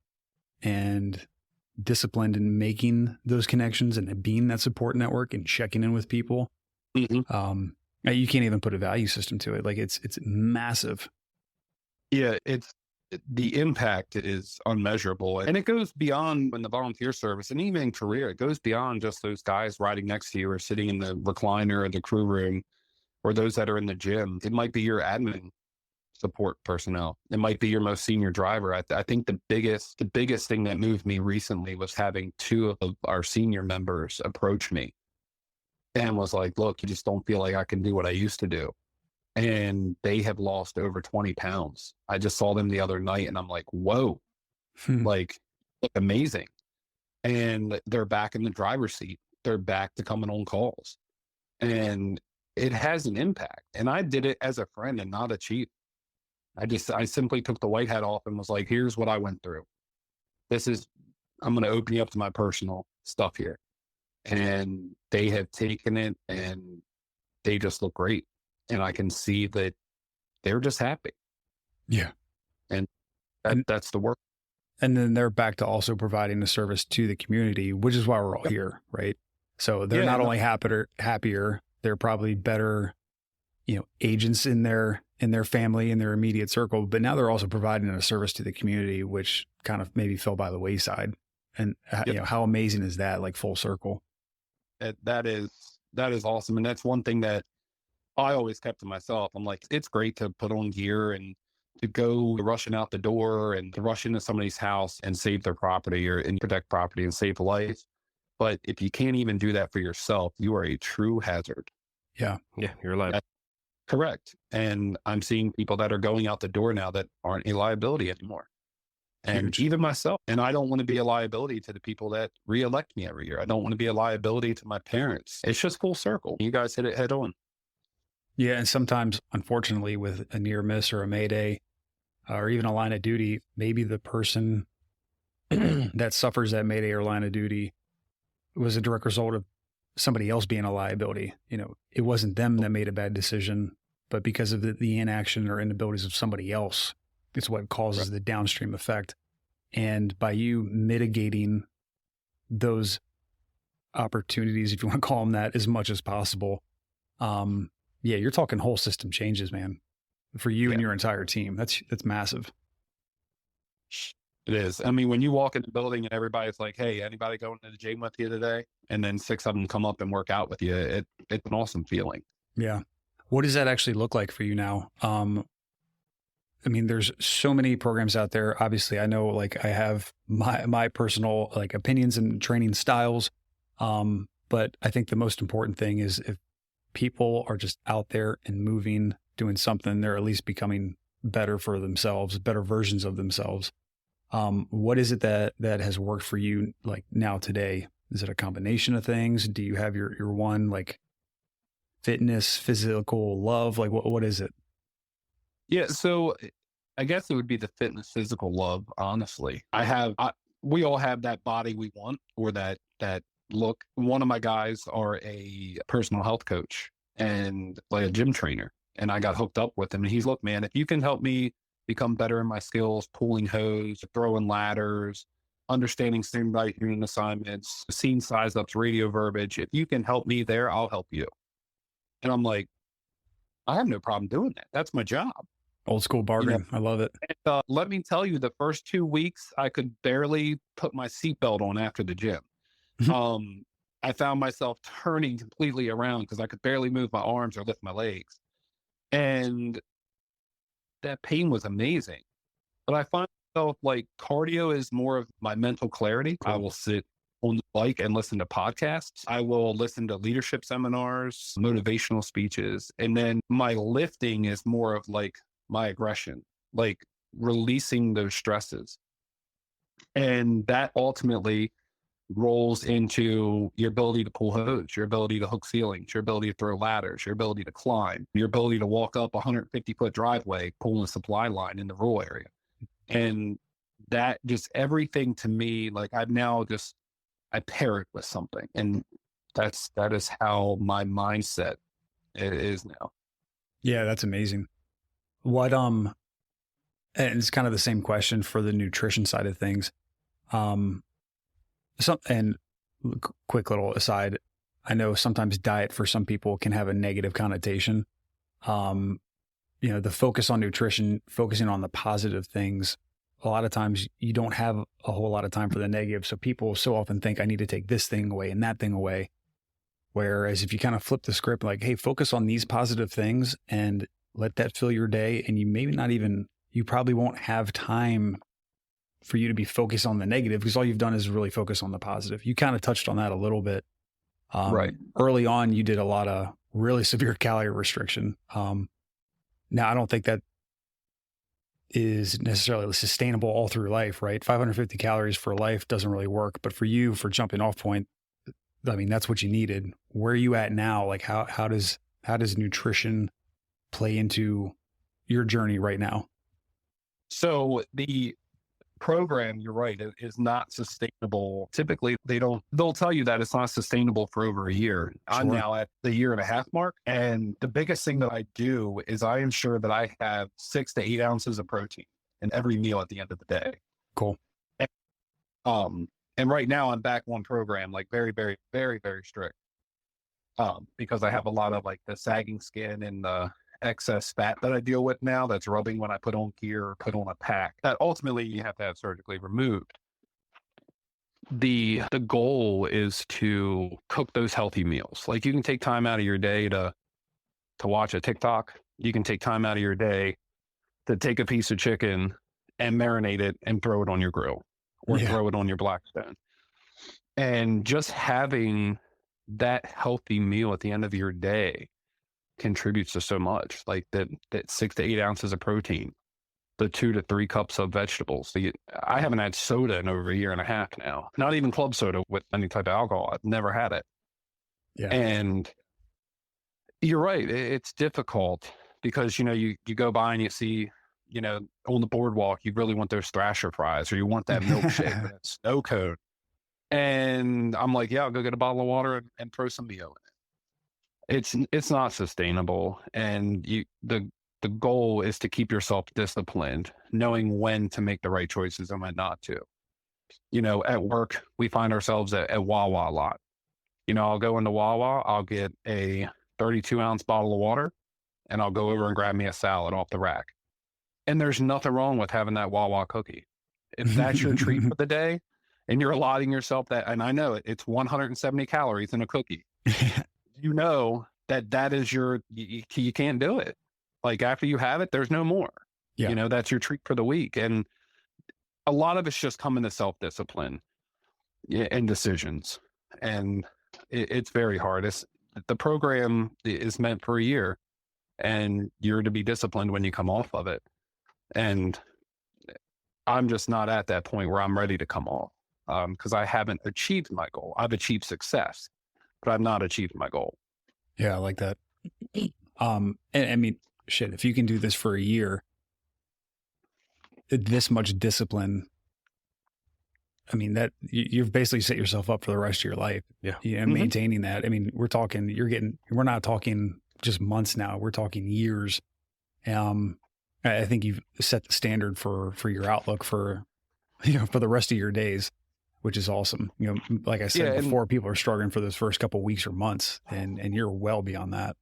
and disciplined in making those connections and being that support network and checking in with people, you can't even put a value system to it. Like it's massive. Yeah, the impact is unmeasurable, and it goes beyond in the volunteer service and even in career. It goes beyond just those guys riding next to you or sitting in the recliner or the crew room, or those that are in the gym. It might be your admin support personnel. It might be your most senior driver. I think the biggest thing that moved me recently was having two of our senior members approach me and was like, look, you just don't feel like I can do what I used to do. And they have lost over 20 pounds. I just saw them the other night and I'm like, whoa, like look amazing. And they're back in the driver's seat. They're back to coming on calls. And it has an impact. And I did it as a friend and not a chief. I simply took the white hat off and was like, here's what I went through. I'm going to open you up to my personal stuff here. And they have taken it and they just look great. And I can see that they're just happy. Yeah. And that's the work. And then they're back to also providing the service to the community, which is why we're all here, right? So they're not only happier, they're probably better, agents in their family, in their immediate circle, but now they're also providing a service to the community, which kind of maybe fell by the wayside. And how amazing is that, like full circle? That is awesome. And that's one thing that I always kept to myself. I'm like, it's great to put on gear and to go rushing out the door and to rush into somebody's house and save their property and protect property and save life. But if you can't even do that for yourself, you are a true hazard. Yeah. Yeah. You're alive. Correct. And I'm seeing people that are going out the door now that aren't a liability anymore. And even myself. And I don't want to be a liability to the people that reelect me every year. I don't want to be a liability to my parents. It's just full circle. You guys hit it head on. Yeah. And sometimes, unfortunately, with a near miss or a mayday or even a line of duty, maybe the person that suffers that mayday or line of duty was a direct result of somebody else being a liability. It wasn't them that made a bad decision, but because of the inaction or inabilities of somebody else, it's what causes the downstream effect. And by you mitigating those opportunities, if you want to call them that, as much as possible, you're talking whole system changes, man, for you and your entire team. That's massive. It is. I mean, when you walk in the building and everybody's like, "Hey, anybody going to the gym with you today?" And then 6 of them come up and work out with you, it's an awesome feeling. Yeah. What does that actually look like for you now? I mean, there's so many programs out there. Obviously, I know like I have my personal like opinions and training styles. But I think the most important thing is if people are just out there and moving, doing something, they're at least becoming better for themselves, better versions of themselves. What is it that has worked for you like now today? Is it a combination of things? Do you have your one like fitness, physical love? Like what is it? Yeah. So I guess it would be the fitness, physical love. Honestly, we all have that body we want or that look. One of my guys are a personal health coach and like a gym trainer. And I got hooked up with him and he's, look, man, if you can help me become better in my skills, pulling hose, throwing ladders, understanding standby unit assignments, scene size ups, radio verbiage, if you can help me there, I'll help you. And I'm like, I have no problem doing that. That's my job. Old school bargain. I love it. And, let me tell you, the first 2 weeks, I could barely put my seatbelt on after the gym. I found myself turning completely around because I could barely move my arms or lift my legs. And that pain was amazing. But I find myself like cardio is more of my mental clarity. Cool. I will sit on the bike and listen to podcasts. I will listen to leadership seminars, motivational speeches. And then my lifting is more of like my aggression, like releasing those stresses. And that ultimately rolls into your ability to pull hose, your ability to hook ceilings, your ability to throw ladders, your ability to climb, your ability to walk up a 150-foot driveway, pulling a supply line in the rural area. And that just everything to me, like I pair it with something. And that is how my mindset is now. Yeah, that's amazing. What, and it's kind of the same question for the nutrition side of things. And quick little aside, I know sometimes diet for some people can have a negative connotation. The focus on nutrition, focusing on the positive things, a lot of times you don't have a whole lot of time for the negative. So people so often think I need to take this thing away and that thing away. Whereas if you kind of flip the script, like, hey, focus on these positive things and let that fill your day. And you probably won't have time for you to be focused on the negative because all you've done is really focus on the positive. You kind of touched on that a little bit. Right. Early on, you did a lot of really severe calorie restriction. Now, I don't think that is necessarily sustainable all through life, right? 550 calories for life doesn't really work. But for you, for jumping off point, I mean, that's what you needed. Where are you at now? Like how does nutrition play into your journey right now? So the program, you're right, it is not sustainable. Typically they'll tell you that it's not sustainable for over a year. Sure. I'm now at the 1.5 year mark. And the biggest thing that I do is I ensure that I have 6 to 8 ounces of protein in every meal at the end of the day. Cool. And right now I'm back on program, like very, very, very, very strict. Because I have a lot of like the sagging skin and the excess fat that I deal with now that's rubbing when I put on gear or put on a pack that ultimately you have to have surgically removed. The goal is to cook those healthy meals. Like you can take time out of your day to watch a TikTok. You can take time out of your day to take a piece of chicken and marinate it and throw it on your grill or throw it on your Blackstone. And just having that healthy meal at the end of your day contributes to so much, like that 6 to 8 ounces of protein, the 2 to 3 cups of vegetables. I haven't had soda in over 1.5 years now, not even club soda with any type of alcohol. I've never had it. Yeah. And You're right. It's difficult because, you go by and you see, on the boardwalk, you really want those Thrasher fries or you want that milkshake or that snow cone. And I'm like, yeah, I'll go get a bottle of water and throw some Mio in it. It's not sustainable. And the goal is to keep yourself disciplined, knowing when to make the right choices and when not to. At work, we find ourselves at Wawa a lot. I'll go into Wawa, I'll get a 32-ounce bottle of water, and I'll go over and grab me a salad off the rack. And there's nothing wrong with having that Wawa cookie. If that's your treat for the day and you're allotting yourself that, and I know it's 170 calories in a cookie, that is you can't do it. Like after you have it, there's no more. Yeah. That's your treat for the week. And a lot of it's just coming to self-discipline and decisions. And it's very hard. The program is meant for a year and you're to be disciplined when you come off of it. And I'm just not at that point where I'm ready to come off because I haven't achieved my goal. I've achieved success, but I've not achieved my goal. Yeah, I like that. And I mean, shit, if you can do this for a year, this much discipline, I mean, that you've basically set yourself up for the rest of your life. Yeah. Maintaining that. I mean, we're not talking just months now. We're talking years. I think you've set the standard for your outlook for the rest of your days, which is awesome. Like I said before, people are struggling for those first couple of weeks or months and you're well beyond that.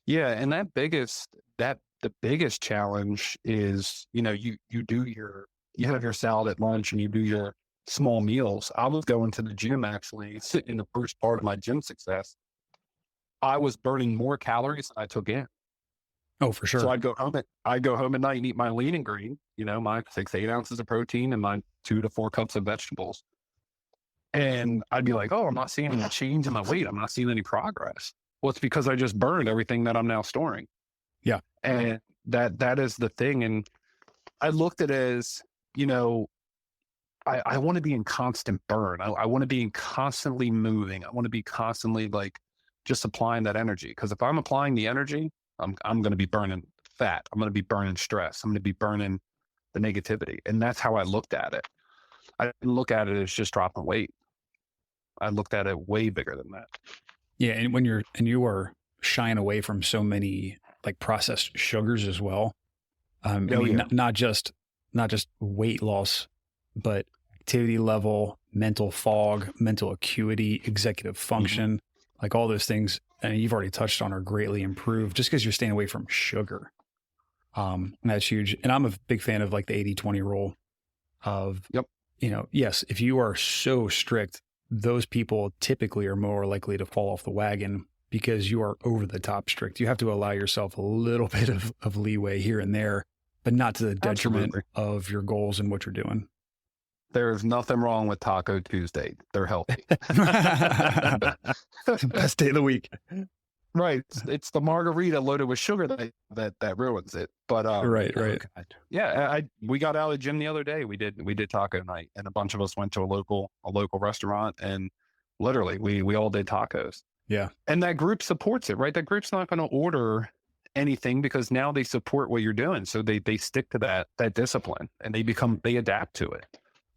Yeah. And the biggest challenge is, you have your salad at lunch and you do your small meals. I was going to the gym actually in the first part of my gym success. I was burning more calories than I took in. Oh, for sure. So I'd go home at night and eat my lean and green, my 6-8 ounces of protein and my 2 to 4 cups of vegetables. And I'd be like, oh, I'm not seeing any change in my weight. I'm not seeing any progress. Well, it's because I just burned everything that I'm now storing. Yeah. And that is the thing. And I looked at it as, I want to be in constant burn. I want to be constantly moving. I want to be constantly like just applying that energy. Because if I'm applying the energy, I'm going to be burning fat. I'm going to be burning stress. I'm going to be burning the negativity. And that's how I looked at it. I didn't look at it as just dropping weight. I looked at it way bigger than that. Yeah. And you are shying away from so many like processed sugars as well. Not just weight loss, but activity level, mental fog, mental acuity, executive function, like all those things. And you've already touched on are greatly improved just because you're staying away from sugar. That's huge. And I'm a big fan of like the 80-20 rule of, yes, if you are so strict, those people typically are more likely to fall off the wagon because you are over the top strict. You have to allow yourself a little bit of leeway here and there, but not to the detriment of your goals and what you're doing. There's nothing wrong with Taco Tuesday. They're healthy. Best day of the week. Right. It's the margarita loaded with sugar that ruins it. But right. Yeah, we got out of the gym the other day. We did taco night, and a bunch of us went to a local restaurant, and literally we all did tacos. Yeah. And that group supports it, right? That group's not going to order anything because now they support what you're doing. So they stick to that discipline and they adapt to it.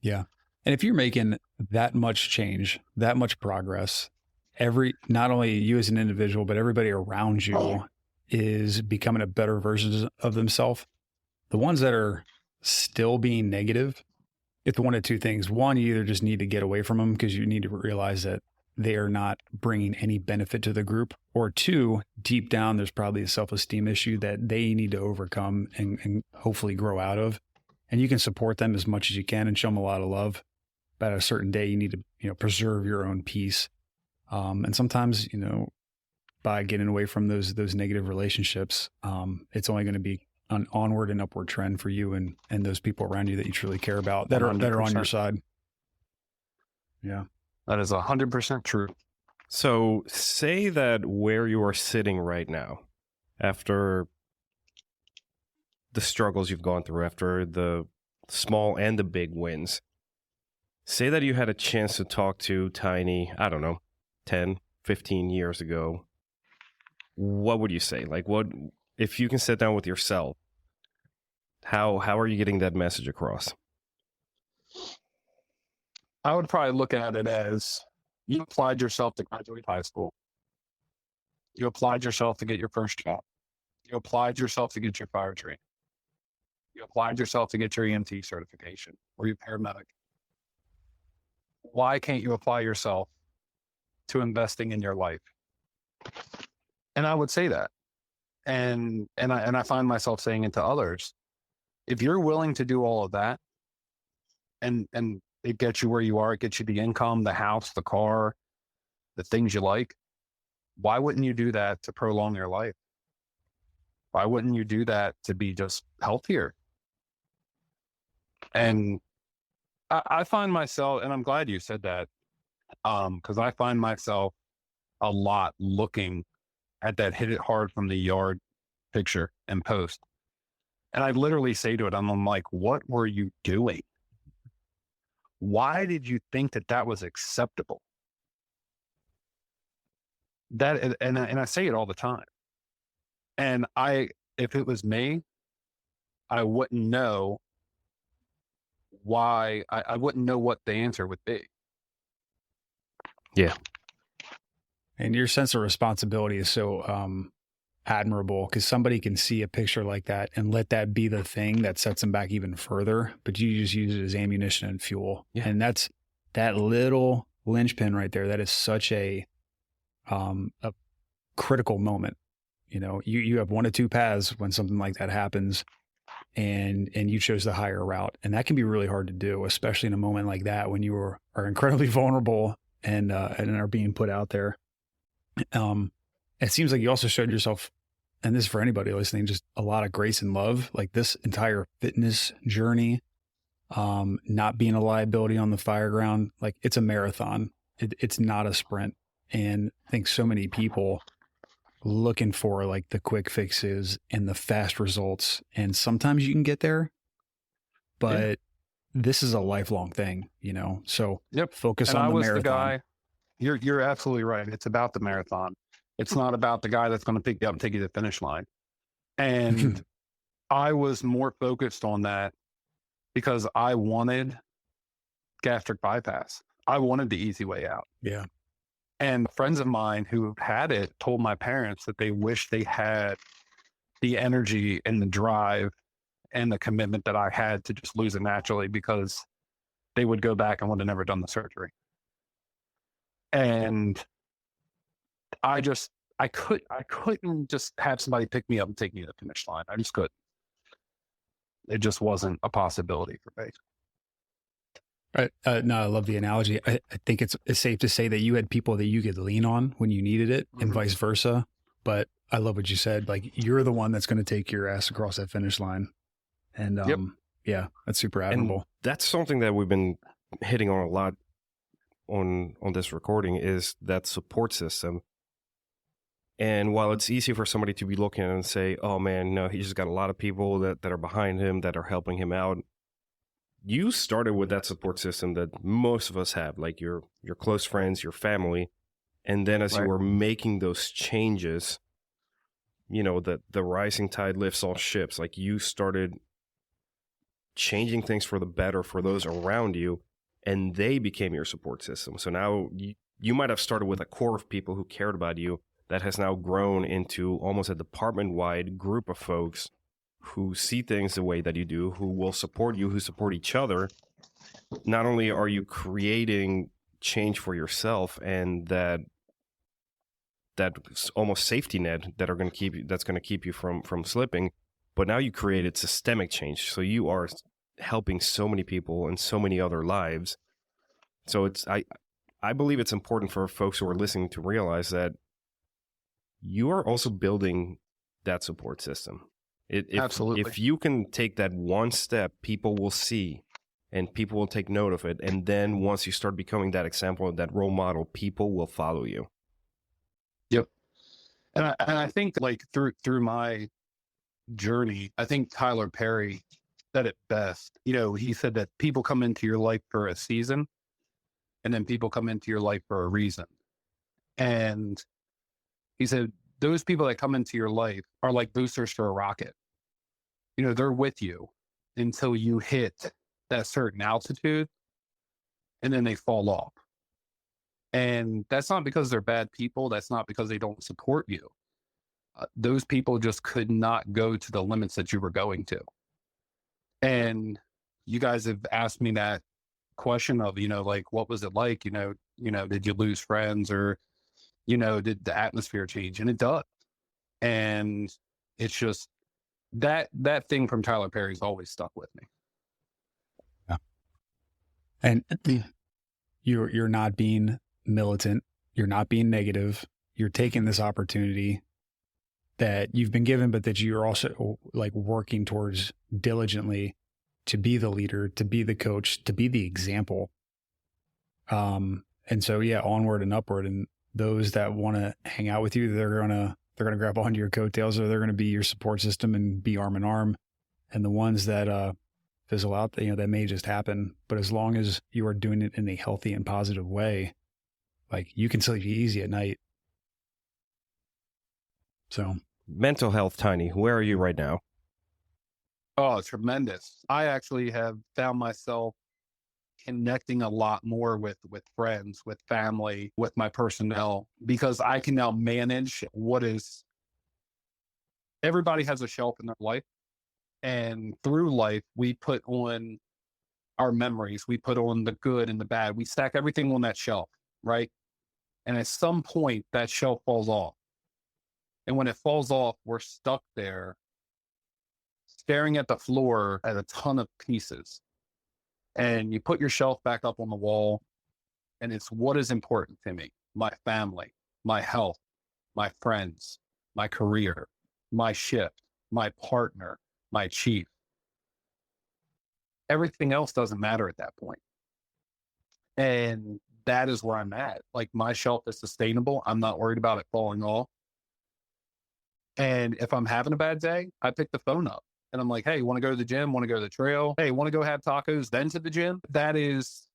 Yeah. And if you're making that much change, that much progress, not only you as an individual, but everybody around you is becoming a better version of themselves. The ones that are still being negative, it's one of two things. One, you either just need to get away from them because you need to realize that they are not bringing any benefit to the group. Or two, deep down, there's probably a self-esteem issue that they need to overcome and hopefully grow out of. And you can support them as much as you can and show them a lot of love. But at a certain day, you need to, preserve your own peace. And sometimes, by getting away from those negative relationships, it's only going to be an onward and upward trend for you and those people around you that you truly care about that are on your side. Yeah. That is 100% true. So say that where you are sitting right now, after the struggles you've gone through, after the small and the big wins, say that you had a chance to talk to Tiny, I don't know, 10, 15 years ago, what would you say? Like, what if you can sit down with yourself? How are you getting that message across? I would probably look at it as you applied yourself to graduate high school. You applied yourself to get your first job. You applied yourself to get your fire training. You applied yourself to get your EMT certification or your paramedic. Why can't you apply yourself to investing in your life? And I would say that. And I find myself saying it to others. If you're willing to do all of that and it gets you where you are, it gets you the income, the house, the car, the things you like, why wouldn't you do that to prolong your life? Why wouldn't you do that to be just healthier? And I find myself, and I'm glad you said that, because I find myself a lot looking at that hit it hard from the yard picture and post. And I literally say to it, I'm like, what were you doing? Why did you think that that was acceptable? That, and I say it all the time. And if it was me, I wouldn't know why. I wouldn't know what the answer would be. Yeah. And your sense of responsibility is so admirable, because somebody can see a picture like that and let that be the thing that sets them back even further, but you just use it as ammunition and fuel. Yeah. And that's that little linchpin right there. That is such a critical moment. You know, you have one of two paths when something like that happens, and you chose the higher route. And that can be really hard to do, especially in a moment like that when you are incredibly vulnerable and are being put out there. It seems like you also showed yourself, and this is for anybody listening, just a lot of grace and love. Like this entire fitness journey, not being a liability on the fire ground, like it's a marathon. It's not a sprint. And I think so many people looking for like the quick fixes and the fast results. And sometimes you can get there, but this is a lifelong thing, you know? So focus on the marathon. The guy, you're absolutely right. It's about the marathon. It's not about the guy that's going to pick you up and take you to the finish line. And I was more focused on that because I wanted gastric bypass. I wanted the easy way out. Yeah. And friends of mine who had it told my parents that they wish they had the energy and the drive and the commitment that I had to just lose it naturally, because they would go back and would have never done the surgery. And I couldn't just have somebody pick me up and take me to the finish line. I just couldn't. It just wasn't a possibility for me. Right. No, I love the analogy. I think it's safe to say that you had people that you could lean on when you needed it, and vice versa. But I love what you said. Like, you're the one that's going to take your ass across that finish line. And yeah, that's super admirable. And that's something that we've been hitting on a lot on this recording, is that support system. And while it's easy for somebody to be looking at it and say, oh man, no, he's just got a lot of people that are behind him, that are helping him out. You started with that support system that most of us have, like your close friends, your family. And then as you were making those changes, you know, the rising tide lifts all ships. Like, you started changing things for the better for those around you, and they became your support system. So now you might have started with a core of people who cared about you that has now grown into almost a department-wide group of folks who see things the way that you do, who will support you, who support each other. Not only are you creating change for yourself and that almost safety net that's going to keep you from slipping, but now you created systemic change. So you are helping so many people and so many other lives. So I believe it's important for folks who are listening to realize that you are also building that support system. Absolutely. If you can take that one step, people will see and people will take note of it. And then once you start becoming that example, that role model, people will follow you. Yep. And I think, like, through my journey, I think Tyler Perry said it best. You know, he said that people come into your life for a season, and then people come into your life for a reason. And he said, those people that come into your life are like boosters for a rocket. You know, they're with you until you hit that certain altitude, and then they fall off. And that's not because they're bad people. That's not because they don't support you. Those people just could not go to the limits that you were going to. And you guys have asked me that question of, you know, like, what was it like? You know, did you lose friends, or, you know, did the atmosphere change? And it does. And it's just that thing from Tyler Perry's always stuck with me. Yeah. And you're not being militant. You're not being negative. You're taking this opportunity that you've been given, but that you're also like working towards diligently to be the leader, to be the coach, to be the example. And so, yeah, onward and upward. And those that want to hang out with you, they're going to grab onto your coattails, or they're going to be your support system and be arm in arm. And the ones that, fizzle out, you know, that may just happen. But as long as you are doing it in a healthy and positive way, like, you can sleep easy at night. So, mental health, Tiny, where are you right now? Oh, tremendous. I actually have found myself connecting a lot more with friends, with family, with my personnel, because I can now manage what is, everybody has a shelf in their life. And through life, we put on our memories, we put on the good and the bad. We stack everything on that shelf, right? And at some point, that shelf falls off. And when it falls off, we're stuck there staring at the floor at a ton of pieces. And you put your shelf back up on the wall, and it's what is important to me: my family, my health, my friends, my career, my shift, my partner, my chief. Everything else doesn't matter at that point. And that is where I'm at. Like, my shelf is sustainable. I'm not worried about it falling off. And if I'm having a bad day, I pick the phone up and I'm like, hey, want to go to the gym? Want to go to the trail? Hey, want to go have tacos, then to the gym? That's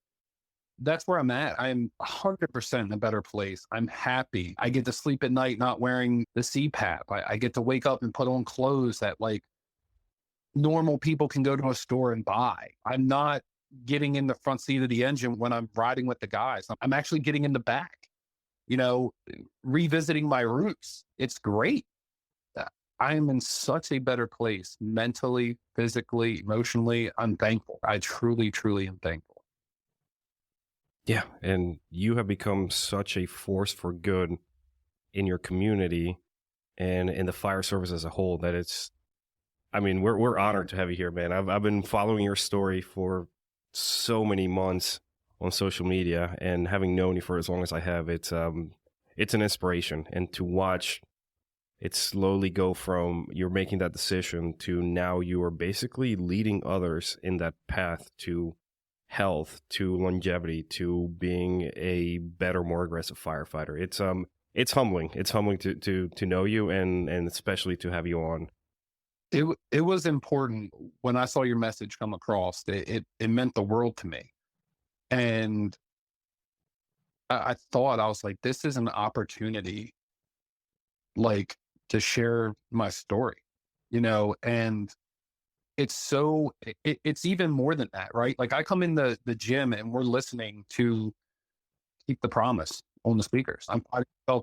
where I'm at. I'm 100% in a better place. I'm happy. I get to sleep at night not wearing the CPAP. I get to wake up and put on clothes that, like, normal people can go to a store and buy. I'm not getting in the front seat of the engine when I'm riding with the guys. I'm actually getting in the back, you know, revisiting my roots. It's great. I am in such a better place mentally, physically, emotionally. I'm thankful. I truly, truly am thankful. Yeah. And you have become such a force for good in your community and in the fire service as a whole that it's, I mean, we're honored to have you here, man. I've been following your story for so many months on social media, and having known you for as long as I have, it's an inspiration. And to watch it slowly go from you're making that decision to now you are basically leading others in that path to health, to longevity, to being a better, more aggressive firefighter. It's humbling. It's humbling to know you and especially to have you on. It was important when I saw your message come across. It meant the world to me. And I thought, I was like, this is an opportunity, like, to share my story, you know. And it's even more than that, right? Like, I come in the gym and we're listening to Keep the Promise on the speakers. I'm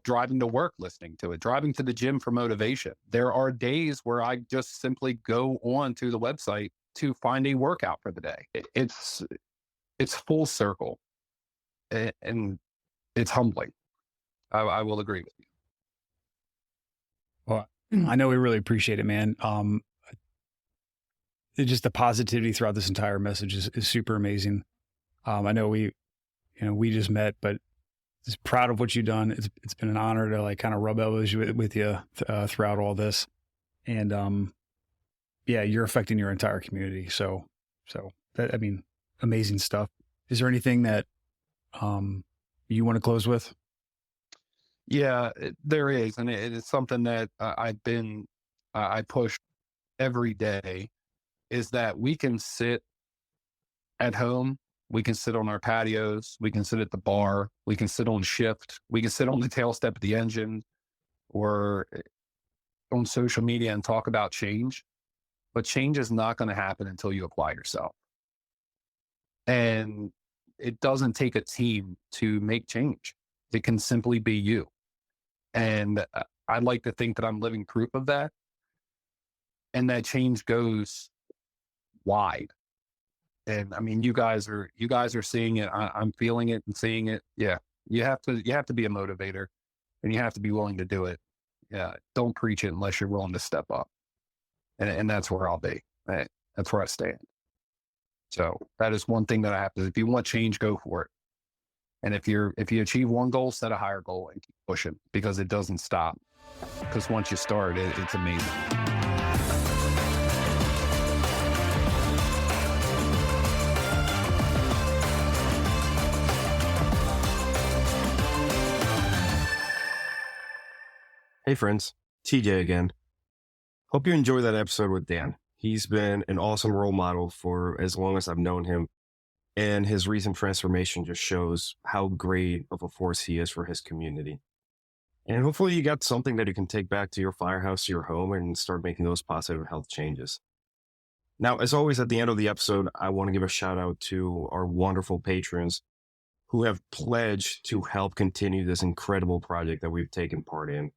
driving to work listening to it, driving to the gym for motivation. There are days where I just simply go on to the website to find a workout for the day. It's full circle, and it's humbling. I will agree with you. Well, I know we really appreciate it, man. Just the positivity throughout this entire message is super amazing. I know we just met, but just proud of what you've done. It's been an honor to, like, kind of rub elbows with you throughout all this. And yeah, you're affecting your entire community. So that, I mean, amazing stuff. Is there anything that you want to close with? Yeah, there is. And it is something that I push every day, is that we can sit at home. We can sit on our patios. We can sit at the bar. We can sit on shift. We can sit on the tail step of the engine. or on social media and talk about change, but change is not going to happen until you apply yourself. And it doesn't take a team to make change. It can simply be you. And I'd like to think that I'm living proof of that. And that change goes wide. And I mean, you guys are seeing it. I'm feeling it and seeing it. Yeah. You have to be a motivator, and you have to be willing to do it. Yeah. Don't preach it unless you're willing to step up. And that's where I'll be. That's where I stand. So that is one thing that I have to, if you want change, go for it. And if you achieve one goal, set a higher goal and keep pushing, because it doesn't stop. Because once you start, it's amazing. Hey friends, TJ again. Hope you enjoyed that episode with Dan. He's been an awesome role model for as long as I've known him, and his recent transformation just shows how great of a force he is for his community. And hopefully you got something that you can take back to your firehouse, your home, and start making those positive health changes. Now, as always, at the end of the episode, I want to give a shout out to our wonderful patrons who have pledged to help continue this incredible project that we've taken part in.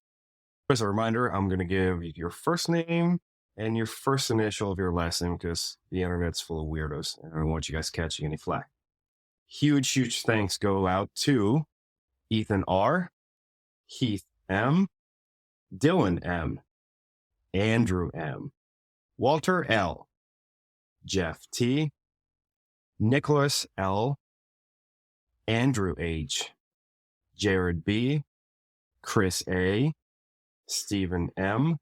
As a reminder, I'm going to give your first name and your first initial of your last name, because the internet's full of weirdos, and I don't want you guys catching any flack. Huge thanks go out to Ethan R., Heath M., Dylan M., Andrew M., Walter L., Jeff T., Nicholas L., Andrew H., Jared B., Chris A., Stephen M.,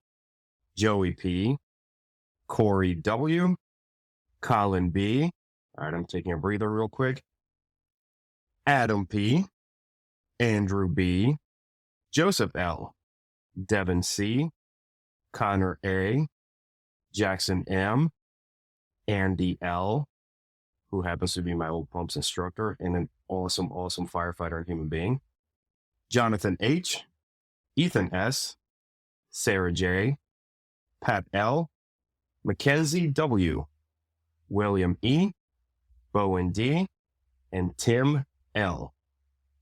Joey P., Corey W., Colin B. All right, I'm taking a breather real quick. Adam P., Andrew B., Joseph L., Devin C., Connor A., Jackson M., Andy L., who happens to be my old pumps instructor and an awesome firefighter and human being, Jonathan H., Ethan S., Sarah J., Pat L., Mackenzie W., William E., Bowen D., and Tim L.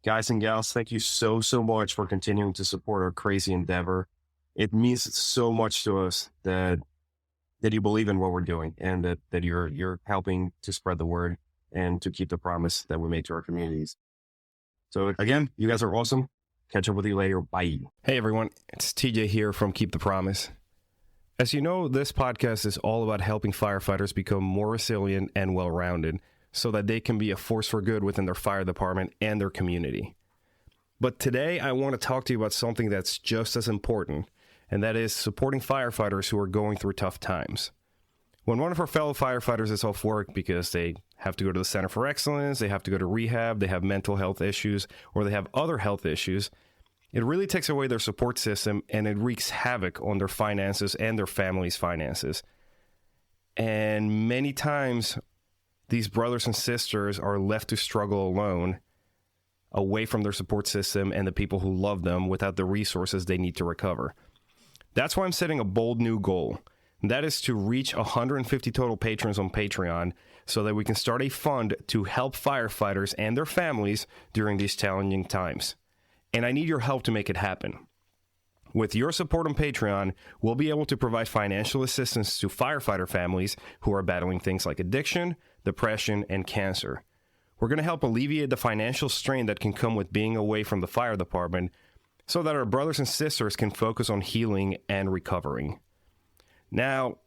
Guys and gals, thank you so much for continuing to support our crazy endeavor. It means so much to us that you believe in what we're doing, and that you're helping to spread the word and to keep the promise that we made to our communities. So again, you guys are awesome. Catch up with you later. Bye. Hey everyone, it's TJ here from Keep the Promise. As you know, this podcast is all about helping firefighters become more resilient and well-rounded so that they can be a force for good within their fire department and their community. But today I want to talk to you about something that's just as important, and that is supporting firefighters who are going through tough times. When one of our fellow firefighters is off work because they have to go to the Center for Excellence, they have to go to rehab, they have mental health issues, or they have other health issues, it really takes away their support system, and it wreaks havoc on their finances and their family's finances. And many times, these brothers and sisters are left to struggle alone, away from their support system and the people who love them, without the resources they need to recover. That's why I'm setting a bold new goal. And that is to reach 150 total patrons on Patreon so that we can start a fund to help firefighters and their families during these challenging times. And I need your help to make it happen. With your support on Patreon, we'll be able to provide financial assistance to firefighter families who are battling things like addiction, depression, and cancer. We're going to help alleviate the financial strain that can come with being away from the fire department so that our brothers and sisters can focus on healing and recovering. Now,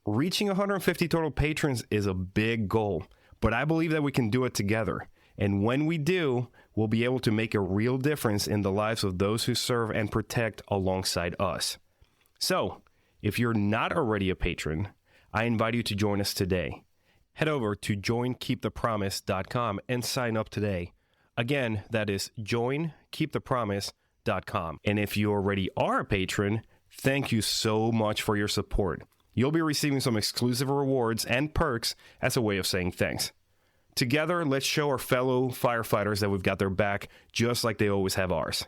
reaching 150 total patrons is a big goal, but I believe that we can do it together. And when we do, we'll be able to make a real difference in the lives of those who serve and protect alongside us. So, if you're not already a patron, I invite you to join us today. Head over to joinkeepthepromise.com and sign up today. Again, that is joinkeepthepromise.com. And if you already are a patron, thank you so much for your support. You'll be receiving some exclusive rewards and perks as a way of saying thanks. Together, let's show our fellow firefighters that we've got their back just like they always have ours.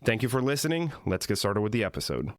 Thank you for listening. Let's get started with the episode.